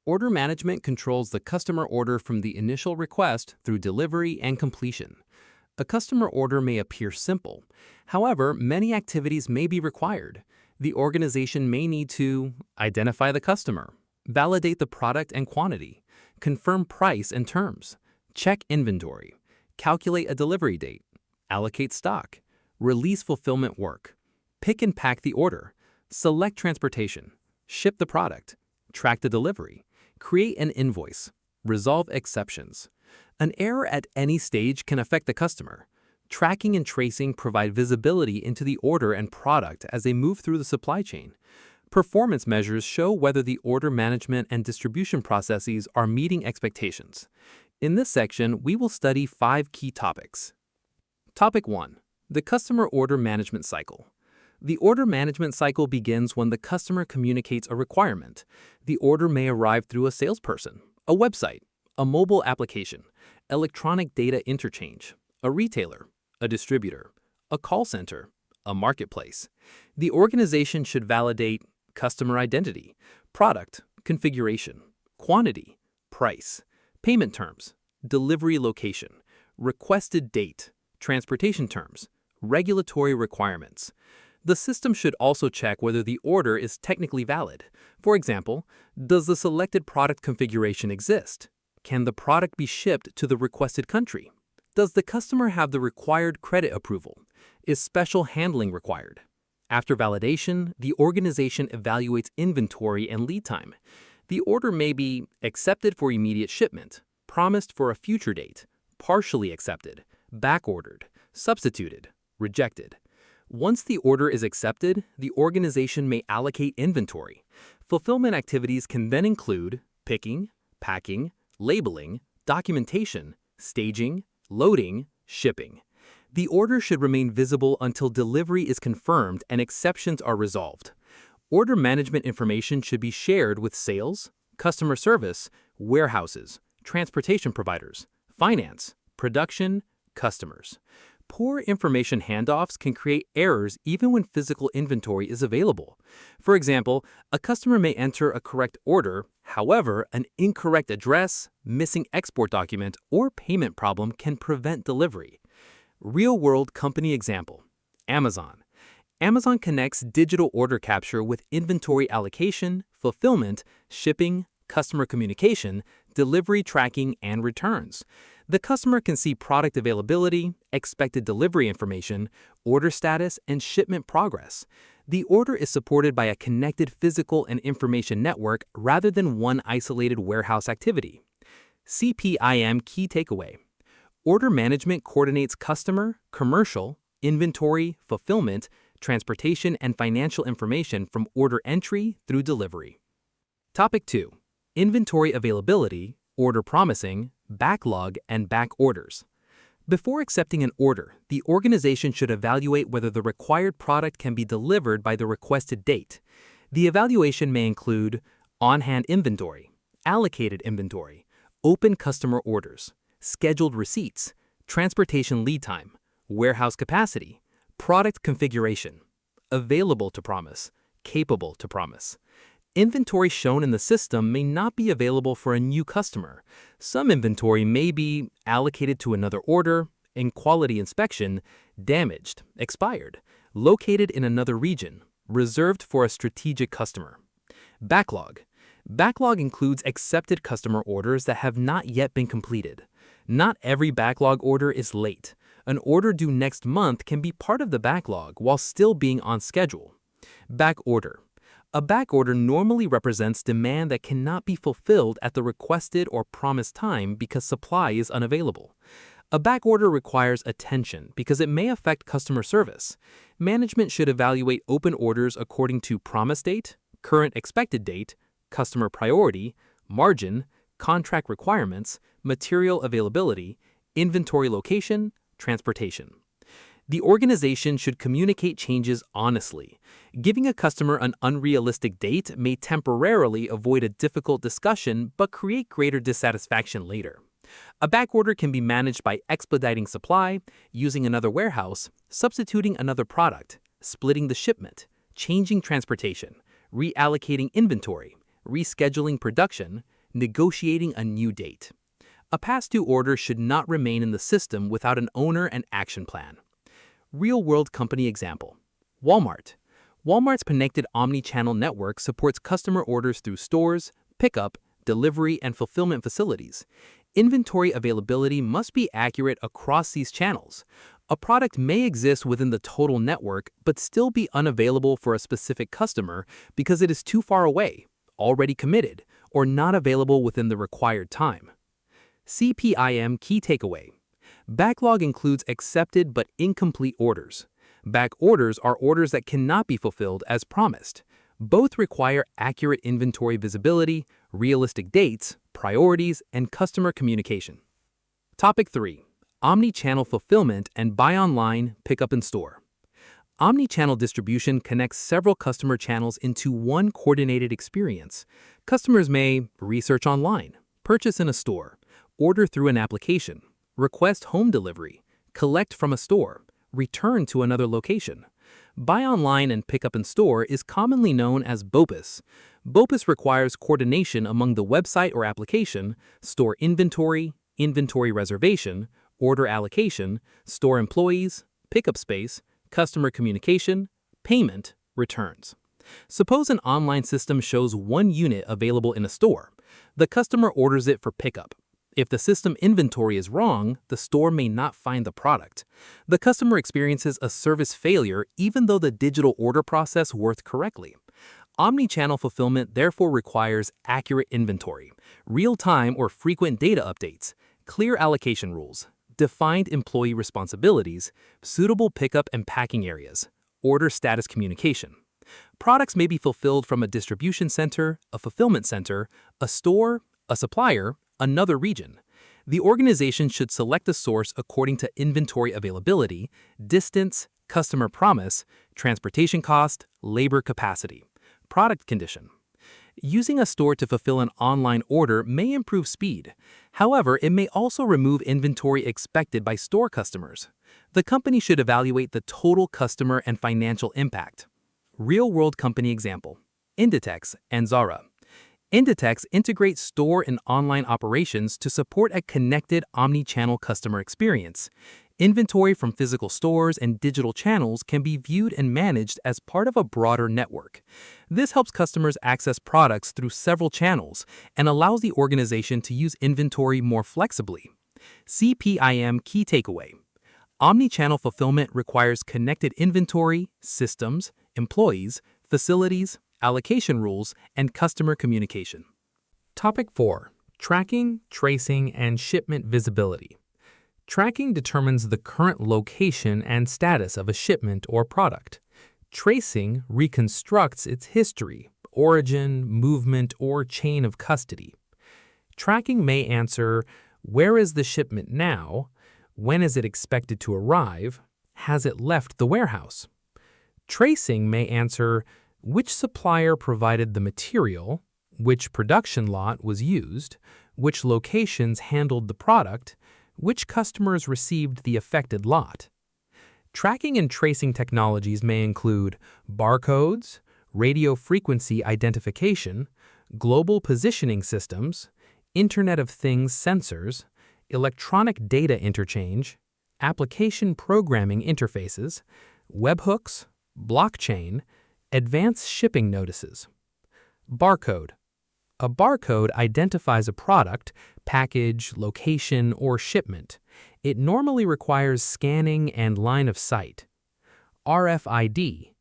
[SPEAKER 1] Order management controls the customer order from the initial request through delivery and completion. A customer order may appear simple. However, many activities may be required. The organization may need to identify the customer, validate the product and quantity, confirm price and terms, check inventory, calculate a delivery date, allocate stock, release fulfillment work, pick and pack the order, select transportation, ship the product, track the delivery, create an invoice, resolve exceptions. An error at any stage can affect the customer. Tracking and tracing provide visibility into the order and product as they move through the supply chain. Performance measures show whether the order management and distribution processes are meeting expectations. In this section, we will study 5 key topics. Topic 1. The customer order management cycle. The order management cycle begins when the customer communicates a requirement. The order may arrive through a salesperson, a website, a mobile application, electronic data interchange, a retailer, a distributor, a call center, a marketplace. The organization should validate customer identity, product, configuration, quantity, price, payment terms, delivery location, requested date, transportation terms, regulatory requirements. The system should also check whether the order is technically valid. For example, does the selected product configuration exist? Can the product be shipped to the requested country? Does the customer have the required credit approval? Is special handling required? After validation, the organization evaluates inventory and lead time. The order may be accepted for immediate shipment, promised for a future date, partially accepted, back-ordered, substituted, rejected. Once the order is accepted, the organization may allocate inventory. Fulfillment activities can then include picking, packing, labeling, documentation, staging, loading, shipping. The order should remain visible until delivery is confirmed and exceptions are resolved. Order management information should be shared with sales, customer service, warehouses, transportation providers, finance, production, customers. Poor information handoffs can create errors even when physical inventory is available. For example, a customer may enter a correct order, however, an incorrect address, missing export document, or payment problem can prevent delivery. Real-world company example: Amazon. Amazon connects digital order capture with inventory allocation, fulfillment, shipping, customer communication, delivery tracking, and returns. The customer can see product availability, expected delivery information, order status, and shipment progress. The order is supported by a connected physical and information network rather than one isolated warehouse activity. CPIM key takeaway: order management coordinates customer, commercial, inventory, fulfillment,
[SPEAKER 2] transportation, and financial information from order entry through delivery. Topic 2. Inventory availability, order promising, backlog, and back orders. Before accepting an order, the organization should evaluate whether the required product can be delivered by the requested date. The evaluation may include on-hand inventory, allocated inventory, open customer orders, scheduled receipts, transportation lead time, warehouse capacity, product configuration, available to promise, capable to promise. Inventory shown in the system may not be available for a new customer. Some inventory may be allocated to another order, in quality inspection, damaged, expired, located in another region, reserved for a strategic customer. Backlog. Backlog includes accepted customer orders that have not yet been completed. Not every backlog order is late. An order due next month can be part of the backlog while still being on schedule. Back order. A back order normally represents demand that cannot be fulfilled at the requested or promised time because supply is unavailable. A back order requires attention because it may affect customer service. Management should evaluate open orders according to promise date, current expected date, customer priority, margin, contract requirements, material availability, inventory location, transportation. The organization should communicate changes honestly. Giving a customer an unrealistic date may temporarily avoid a difficult discussion but create greater dissatisfaction later. A back order can be managed by expediting supply, using another warehouse, substituting another product, splitting the shipment, changing transportation, reallocating inventory, rescheduling production, negotiating a new date. A past due order should not remain in the system without an owner and action plan. Real-world company example. Walmart. Walmart's connected omni-channel network supports customer orders through stores, pickup, delivery, and fulfillment facilities. Inventory availability must be accurate across these channels. A product may exist within the total network but still be unavailable for a specific customer because it is too far away, already committed, or not available within the required time. CPIM key takeaway. Backlog includes accepted but incomplete orders. Back orders are orders that cannot be fulfilled as promised. Both require accurate inventory visibility, realistic dates, priorities, and customer communication. Topic 3. Omni-channel fulfillment and buy online, pick up in store. Omni-channel distribution connects several customer channels into one coordinated experience. Customers may research online, purchase in a store, order through an application, request home delivery, collect from a store, return to another location. Buy online and pick up in store is commonly known as BOPIS. BOPIS requires coordination among the website or application, store inventory, inventory reservation, order allocation, store employees, pickup space, customer communication, payment, returns. Suppose an online system shows one unit available in a store. The customer orders it for pickup. If the system inventory is wrong, the store may not find the product. The customer experiences a service failure even though the digital order process worked correctly. Omni-channel fulfillment therefore requires accurate inventory, real-time or frequent data updates, clear allocation rules, defined employee responsibilities, suitable pickup and packing areas, order status communication. Products may be fulfilled from a distribution center, a fulfillment center, a store, a supplier, another region. The organization should select a source according to inventory availability, distance, customer promise, transportation cost, labor capacity, product condition. Using a store to fulfill an online order may improve speed. However, it may also remove inventory expected by store customers. The company should evaluate the total customer and financial impact. Real-world company example. Inditex and Zara. Inditex integrates store and online operations to support a connected omni-channel customer experience. Inventory from physical stores and digital channels can be viewed and managed as part of a broader network. This helps customers access products through several channels and allows the organization to use inventory more flexibly. CPIM key takeaway. Omni-channel fulfillment requires connected inventory, systems, employees, facilities, allocation rules, and customer communication.
[SPEAKER 1] Topic 4. Tracking, tracing, and shipment visibility. Tracking determines the current location and status of a shipment or product.
[SPEAKER 2] Tracing reconstructs its history, origin, movement, or chain of custody. Tracking may answer, where is the shipment now? When is it expected to arrive? Has it left the warehouse? Tracing may answer, which supplier provided the material, which production lot was used, which locations handled the product, which customers received the affected lot. Tracking and tracing technologies may include barcodes, radio frequency identification, global positioning systems, Internet of Things sensors, electronic data interchange, application programming interfaces, webhooks, blockchain, advanced shipping notices. Barcode. A barcode identifies a product, package, location, or shipment. It normally requires scanning and line of sight. RFID.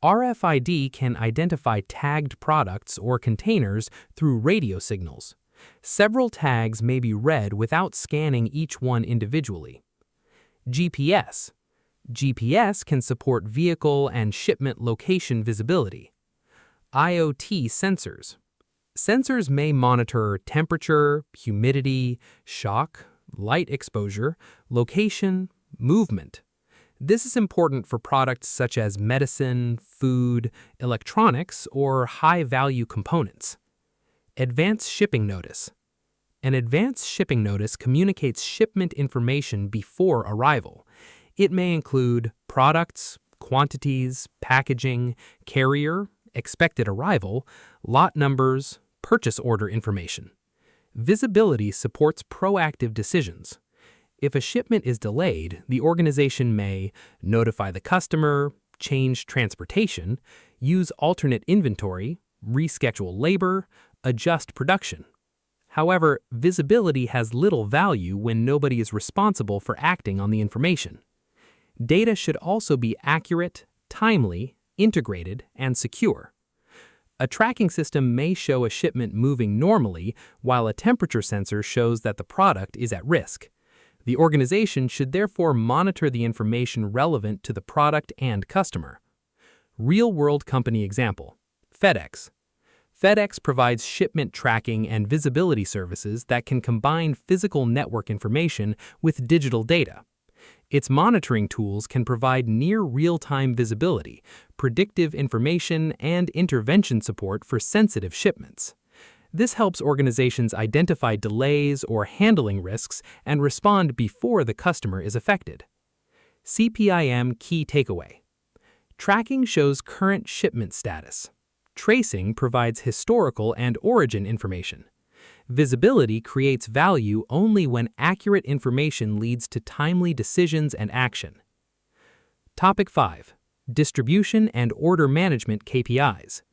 [SPEAKER 2] RFID can identify tagged products or containers through radio signals. Several tags may be read without scanning each one individually. GPS. GPS can support vehicle and shipment location visibility. IoT sensors. Sensors may monitor temperature, humidity, shock, light exposure, location, movement. This is important for products such as medicine, food, electronics, or high-value components. Advanced shipping notice. An advanced shipping notice communicates shipment information before arrival. It may include products, quantities, packaging, carrier, expected arrival, lot numbers, purchase order information. Visibility supports proactive decisions. If a shipment is delayed, the organization may notify the customer, change transportation, use alternate inventory, reschedule labor, adjust production. However, visibility has little value when nobody is responsible for acting on the information. Data should also be accurate, timely, integrated, and secure. A tracking system may show a shipment moving normally while a temperature sensor shows that the product is at risk. The organization should therefore monitor the information relevant to the product and customer. Real-world company example: FedEx. FedEx provides shipment tracking and visibility services that can combine physical network information with digital data. Its monitoring tools can provide near real-time visibility, predictive information, and intervention support for sensitive shipments. This helps organizations identify delays or handling risks and respond before the customer is affected. CPIM key takeaway. Tracking shows current shipment status. Tracing provides historical and origin information. Visibility creates value only when accurate information leads to timely decisions and action. Topic 5. Distribution and Order Management KPIs.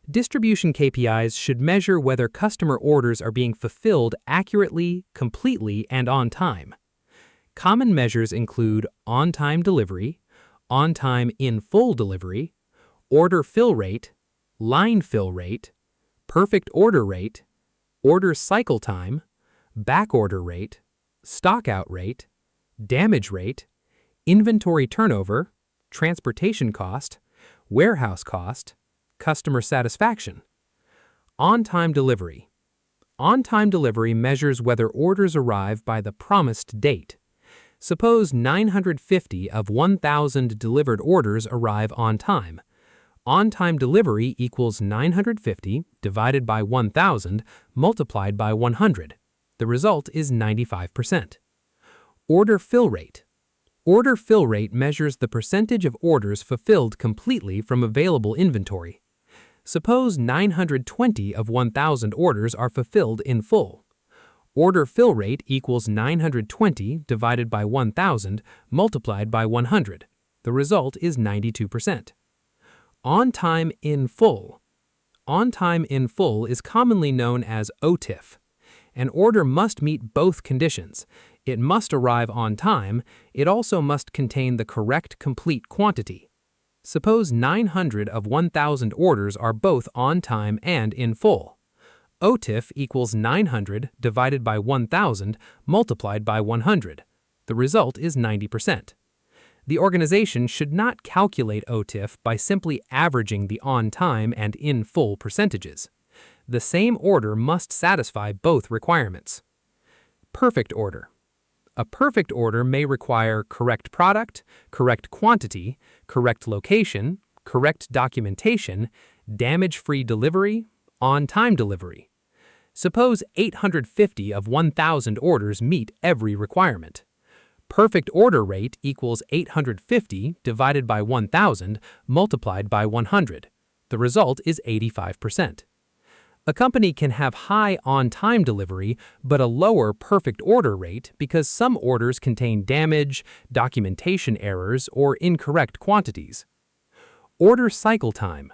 [SPEAKER 2] Distribution KPIs should measure whether customer orders are being fulfilled accurately, completely, and on time. Common measures include on-time delivery, on-time in-full delivery, order fill rate, line fill rate, perfect order rate, order cycle time, backorder rate, stockout rate, damage rate, inventory turnover, transportation cost, warehouse cost, customer satisfaction. On-time delivery. On-time delivery measures whether orders arrive by the promised date. Suppose 950 of 1,000 delivered orders arrive on time. On-time delivery equals 950 divided by 1,000 multiplied by 100. The result is 95%. Order fill rate. Order fill rate measures the percentage of orders fulfilled completely from available inventory. Suppose 920 of 1,000 orders are fulfilled in full. Order fill rate equals 920 divided by 1,000 multiplied by 100. The result is 92%. On-time in full. On-time in full is commonly known as OTIF. An order must meet both conditions. It must arrive on time. It also must contain the correct complete quantity. Suppose 900 of 1,000 orders are both on time and in full. OTIF equals 900 divided by 1,000 multiplied by 100. The result is 90%. The organization should not calculate OTIF by simply averaging the on-time and in-full percentages. The same order must satisfy both requirements. Perfect order. A perfect order may require correct product, correct quantity, correct location, correct documentation, damage-free delivery, on-time delivery. Suppose 850 of 1,000 orders meet every requirement. Perfect order rate equals 850 divided by 1,000 multiplied by 100. The result is 85%. A company can have high on-time delivery but a lower perfect order rate because some orders contain damage, documentation errors, or incorrect quantities. Order cycle time.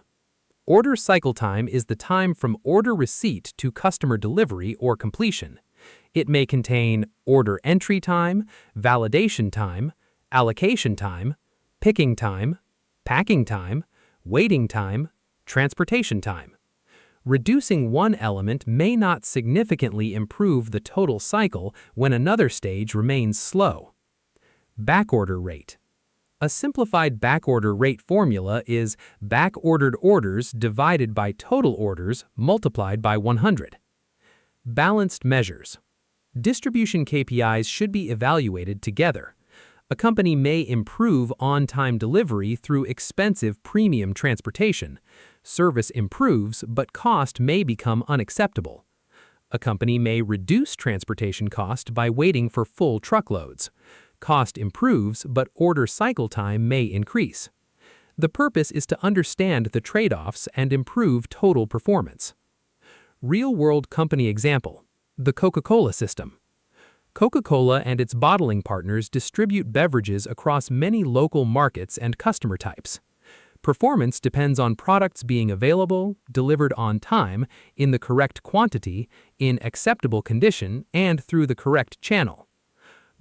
[SPEAKER 2] Order cycle time is the time from order receipt to customer delivery or completion. It may contain order entry time, validation time, allocation time, picking time, packing time, waiting time, transportation time. Reducing one element may not significantly improve the total cycle when another stage remains slow. Backorder rate. A simplified backorder rate formula is backordered orders divided by total orders multiplied by 100. Balanced measures. Distribution KPIs should be evaluated together. A company may improve on-time delivery through expensive premium transportation. Service improves, but cost may become unacceptable. A company may reduce transportation cost by waiting for full truckloads. Cost improves, but order cycle time may increase. The purpose is to understand the trade-offs and improve total performance. Real-world company example: the Coca-Cola system. Coca-Cola and its bottling partners distribute beverages across many local markets and customer types. Performance depends on products being available, delivered on time, in the correct quantity, in acceptable condition, and through the correct channel.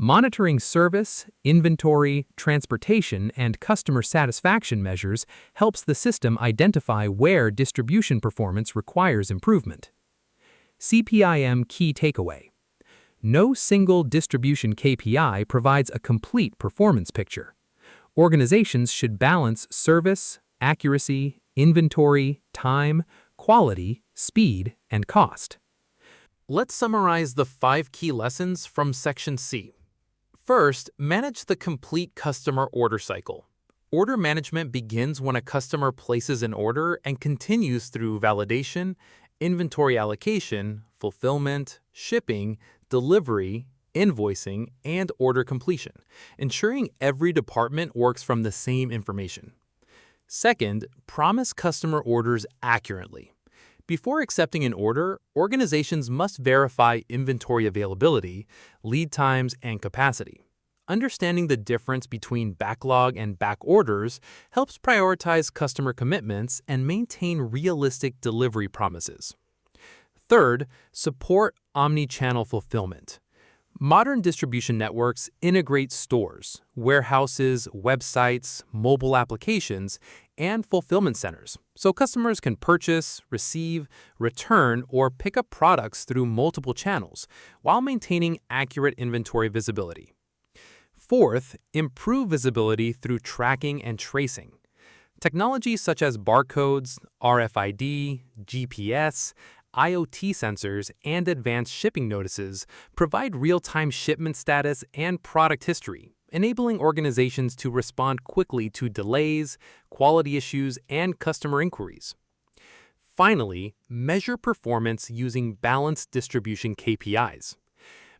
[SPEAKER 2] Monitoring service, inventory, transportation, and customer satisfaction measures helps the system identify where distribution performance requires improvement. CPIM key takeaway. No single distribution KPI provides a complete performance picture. Organizations should balance service, accuracy, inventory, time, quality, speed, and cost.
[SPEAKER 1] Let's summarize the 5 key lessons from Section C. First, manage the complete customer order cycle. Order management begins when a customer places an order and continues through validation, inventory allocation, fulfillment, shipping, delivery, invoicing, and order completion, ensuring every department works from the same information. Second, promise customer orders accurately. Before accepting an order, organizations must verify inventory availability, lead times, and capacity. Understanding the difference between backlog and back orders helps prioritize customer commitments and maintain realistic delivery promises. Third, support omni-channel fulfillment. Modern distribution networks integrate stores, warehouses, websites, mobile applications, and fulfillment centers, so customers can purchase, receive, return, or pick up products through multiple channels while maintaining accurate inventory visibility. Fourth, improve visibility through tracking and tracing. Technologies such as barcodes, RFID, GPS, IoT sensors, and advanced shipping notices provide real-time shipment status and product history, enabling organizations to respond quickly to delays, quality issues, and customer inquiries. Finally, measure performance using balanced distribution KPIs.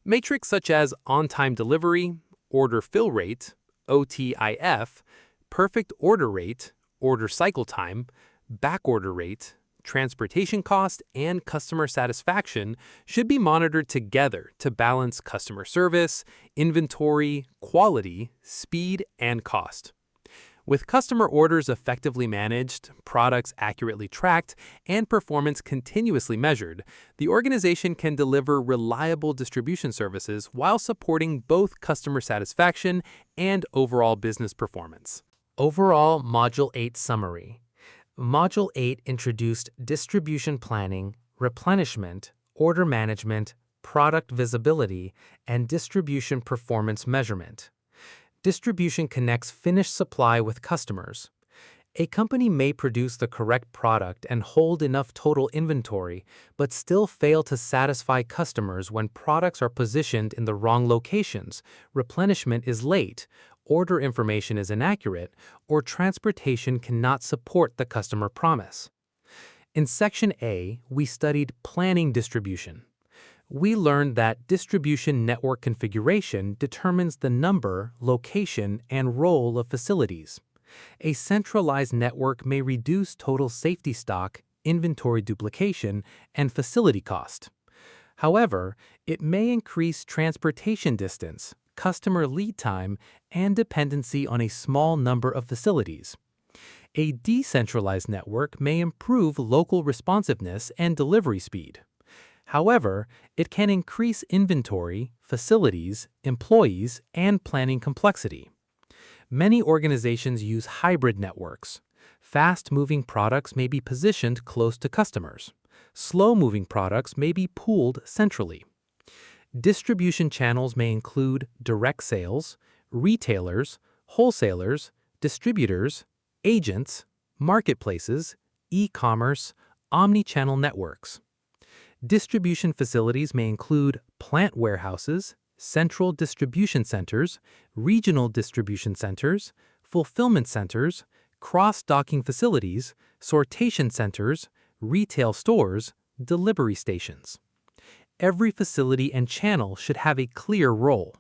[SPEAKER 1] Metrics such as on-time delivery, order fill rate, OTIF, perfect order rate, order cycle time, backorder rate, transportation cost, and customer satisfaction should be monitored together to balance customer service, inventory, quality, speed, and cost. With customer orders effectively managed, products accurately tracked, and performance continuously measured, the organization can deliver reliable distribution services while supporting both customer satisfaction and overall business performance. Overall Module 8 Summary. Module 8 introduced distribution planning, replenishment, order management, product visibility, and distribution performance measurement.
[SPEAKER 2] Distribution connects finished supply with customers. A company may produce the correct product and hold enough total inventory, but still fail to satisfy customers when products are positioned in the wrong locations, replenishment is late, order information is inaccurate, or transportation cannot support the customer promise. In Section A, we studied planning distribution. We learned that distribution network configuration determines the number, location, and role of facilities. A centralized network may reduce total safety stock, inventory duplication, and facility cost. However, it may increase transportation distance, customer lead time, and dependency on a small number of facilities. A decentralized network may improve local responsiveness and delivery speed. However, it can increase inventory, facilities, employees, and planning complexity. Many organizations use hybrid networks. Fast-moving products may be positioned close to customers. Slow-moving products may be pooled centrally. Distribution channels may include direct sales, retailers, wholesalers, distributors, agents, marketplaces, e-commerce, omni-channel networks. Distribution facilities may include plant warehouses, central distribution centers, regional distribution centers, fulfillment centers, cross-docking facilities, sortation centers, retail stores, delivery stations. Every facility and channel should have a clear role.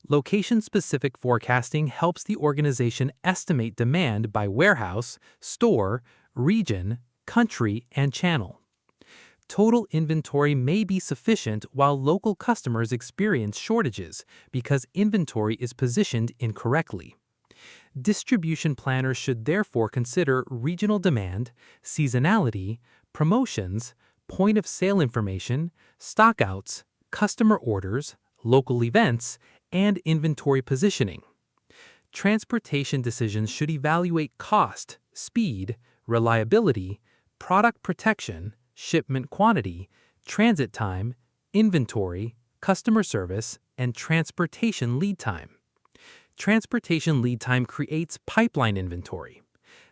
[SPEAKER 2] Location-specific forecasting helps the organization estimate demand by warehouse, store, region, country, and channel. Total inventory may be sufficient while local customers experience shortages because inventory is positioned incorrectly. Distribution planners should therefore consider regional demand, seasonality, promotions, point-of-sale information, stockouts, customer orders, local events, and inventory positioning. Transportation decisions should evaluate cost, speed, reliability, product protection, shipment quantity, transit time, inventory, customer service, and transportation lead time. Transportation lead time creates pipeline inventory.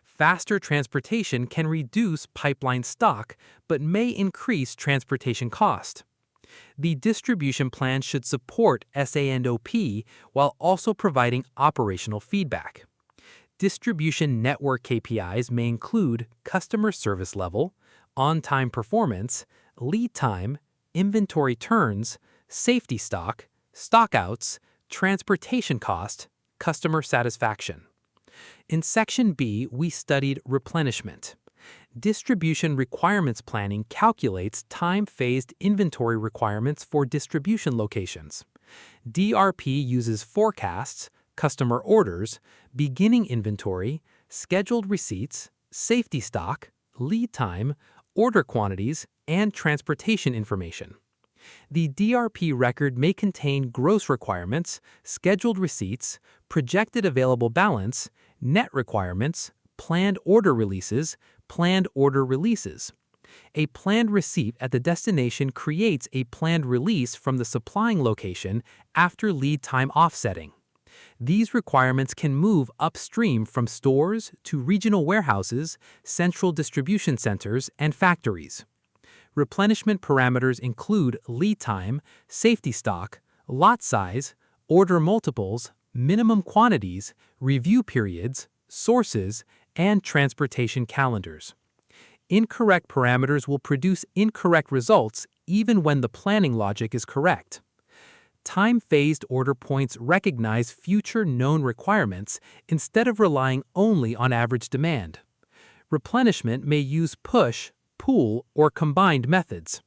[SPEAKER 2] Faster transportation can reduce pipeline stock but may increase transportation cost. The distribution plan should support S&OP while also providing operational feedback. Distribution network KPIs may include customer service level, on-time performance, lead time, inventory turns, safety stock, stockouts, transportation cost, customer satisfaction. In Section B, we studied replenishment. Distribution requirements planning calculates time-phased inventory requirements for distribution locations. DRP uses forecasts, customer orders, beginning inventory, scheduled receipts, safety stock, lead time, order quantities, and transportation information. The DRP record may contain gross requirements, scheduled receipts, projected available balance, net requirements, planned order releases, planned order releases. A planned receipt at the destination creates a planned release from the supplying location after lead time offsetting. These requirements can move upstream from stores to regional warehouses, central distribution centers, and factories. Replenishment parameters include lead time, safety stock, lot size, order multiples, minimum quantities, review periods, sources, and transportation calendars. Incorrect parameters will produce incorrect results even when the planning logic is correct. Time-phased order points recognize future known requirements instead of relying only on average demand. Replenishment may use push, pull, or combined methods.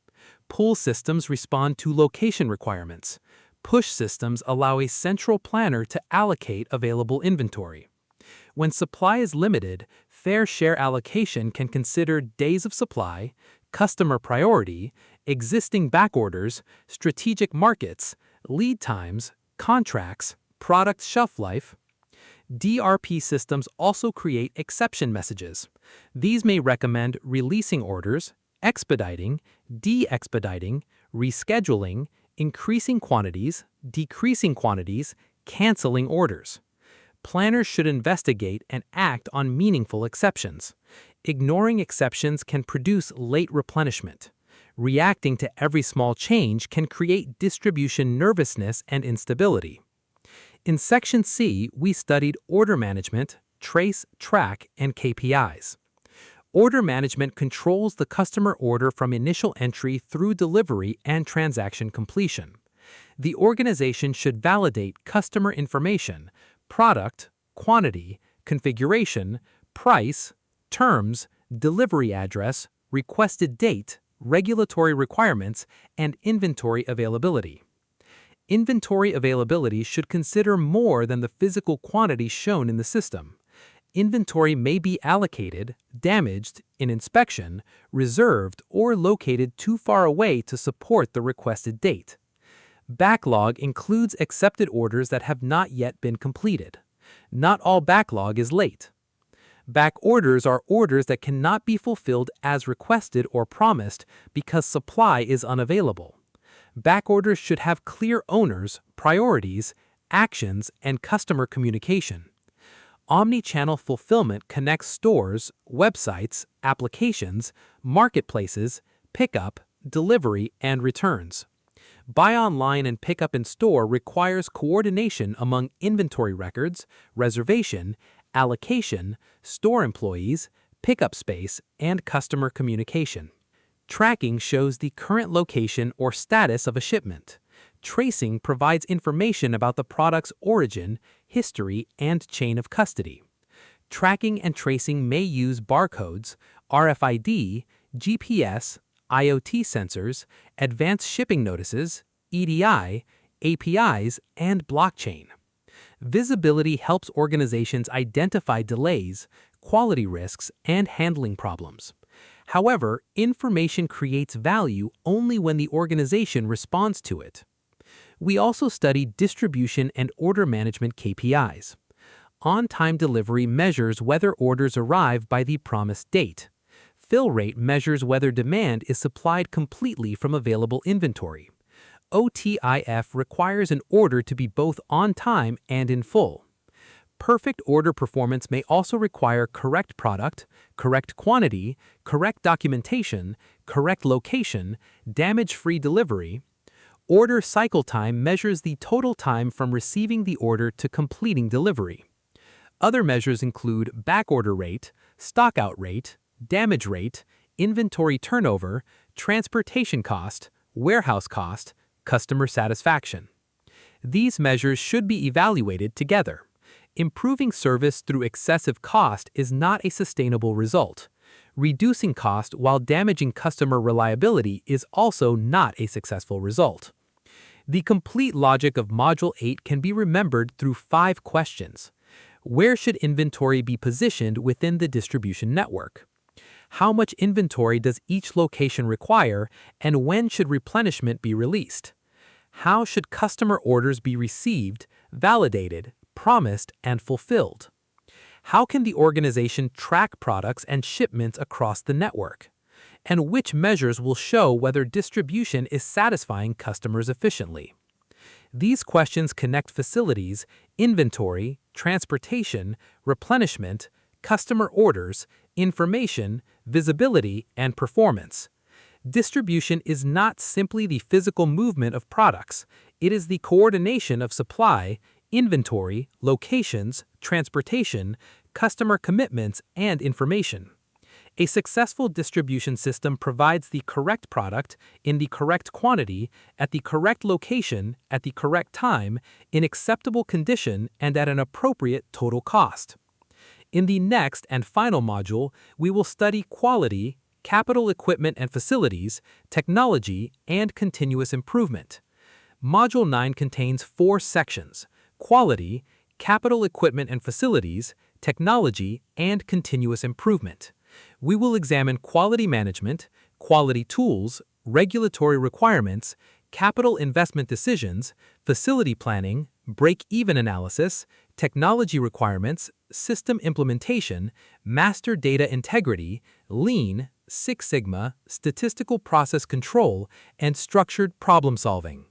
[SPEAKER 2] Pull systems respond to location requirements. Push systems allow a central planner to allocate available inventory. When supply is limited, fair share allocation can consider days of supply, customer priority, existing backorders, strategic markets, lead times, contracts, product shelf life. DRP systems also create exception messages. These may recommend releasing orders, expediting, de-expediting, rescheduling, increasing quantities, decreasing quantities, canceling orders. Planners should investigate and act on meaningful exceptions. Ignoring exceptions can produce late replenishment. Reacting to every small change can create distribution nervousness and instability. In Section C, we studied order management, trace, track, and KPIs. Order management controls the customer order from initial entry through delivery and transaction completion. The organization should validate customer information, product, quantity, configuration, price, terms, delivery address, requested date, regulatory requirements, and inventory availability. Inventory availability should consider more than the physical quantity shown in the system. Inventory may be allocated, damaged, in inspection, reserved, or located too far away to support the requested date. Backlog includes accepted orders that have not yet been completed. Not all backlog is late. Back orders are orders that cannot be fulfilled as requested or promised because supply is unavailable. Back orders should have clear owners, priorities, actions, and customer communication. Omnichannel fulfillment connects stores, websites, applications, marketplaces, pickup, delivery, and returns. Buy online and pick up in store requires coordination among inventory records, reservation, allocation, store employees, pickup space, and customer communication. Tracking shows the current location or status of a shipment. Tracing provides information about the product's origin, history, and chain of custody. Tracking and tracing may use barcodes, RFID, GPS, IoT sensors, advanced shipping notices, EDI, APIs, and blockchain. Visibility helps organizations identify delays, quality risks, and handling problems. However, information creates value only when the organization responds to it. We also studied distribution and order management KPIs. On-time delivery measures whether orders arrive by the promised date. Fill rate measures whether demand is supplied completely from available inventory. OTIF requires an order to be both on time and in full. Perfect order performance may also require correct product, correct quantity, correct documentation, correct location, damage-free delivery. Order cycle time measures the total time from receiving the order to completing delivery. Other measures include backorder rate, stockout rate, damage rate, inventory turnover, transportation cost, warehouse cost, customer satisfaction. These measures should be evaluated together. Improving service through excessive cost is not a sustainable result. Reducing cost while damaging customer reliability is also not a successful result. The complete logic of Module 8 can be remembered through 5 questions. Where should inventory be positioned within the distribution network? How much inventory does each location require, and when should replenishment be released? How should customer orders be received, validated, promised, and fulfilled? How can the organization track products and shipments across the network? And which measures will show whether distribution is satisfying customers efficiently? These questions connect facilities, inventory, transportation, replenishment, customer orders, information, visibility, and performance. Distribution is not simply the physical movement of products. It is the coordination of supply, inventory, locations, transportation, customer commitments, and information. A successful distribution system provides the correct product in the correct quantity, at the correct location, at the correct time, in acceptable condition, and at an appropriate total cost. In the next and final module, we will study quality, capital equipment and facilities, technology, and continuous improvement. Module 9 contains 4 sections: quality, capital equipment and facilities, technology, and continuous improvement. We will examine quality management, quality tools, regulatory requirements, capital investment decisions, facility planning, break-even analysis, technology requirements, system implementation, master data integrity, Lean, Six Sigma, statistical process control, and structured problem solving.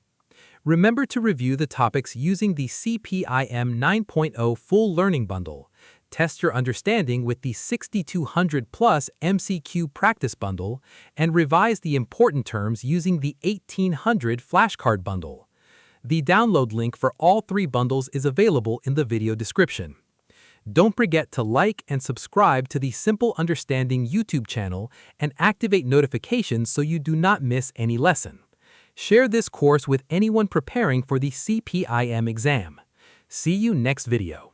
[SPEAKER 1] Remember to review the topics using the CPIM 9.0 Full Learning Bundle. Test your understanding with the 6200 plus MCQ Practice Bundle, and revise the important terms using the 1800 Flashcard Bundle. The download link for all three bundles is available in the video description. Don't forget to like and subscribe to the Simple Understanding YouTube channel and activate notifications so you do not miss any lesson. Share this course with anyone preparing for the CPIM exam. See you next video.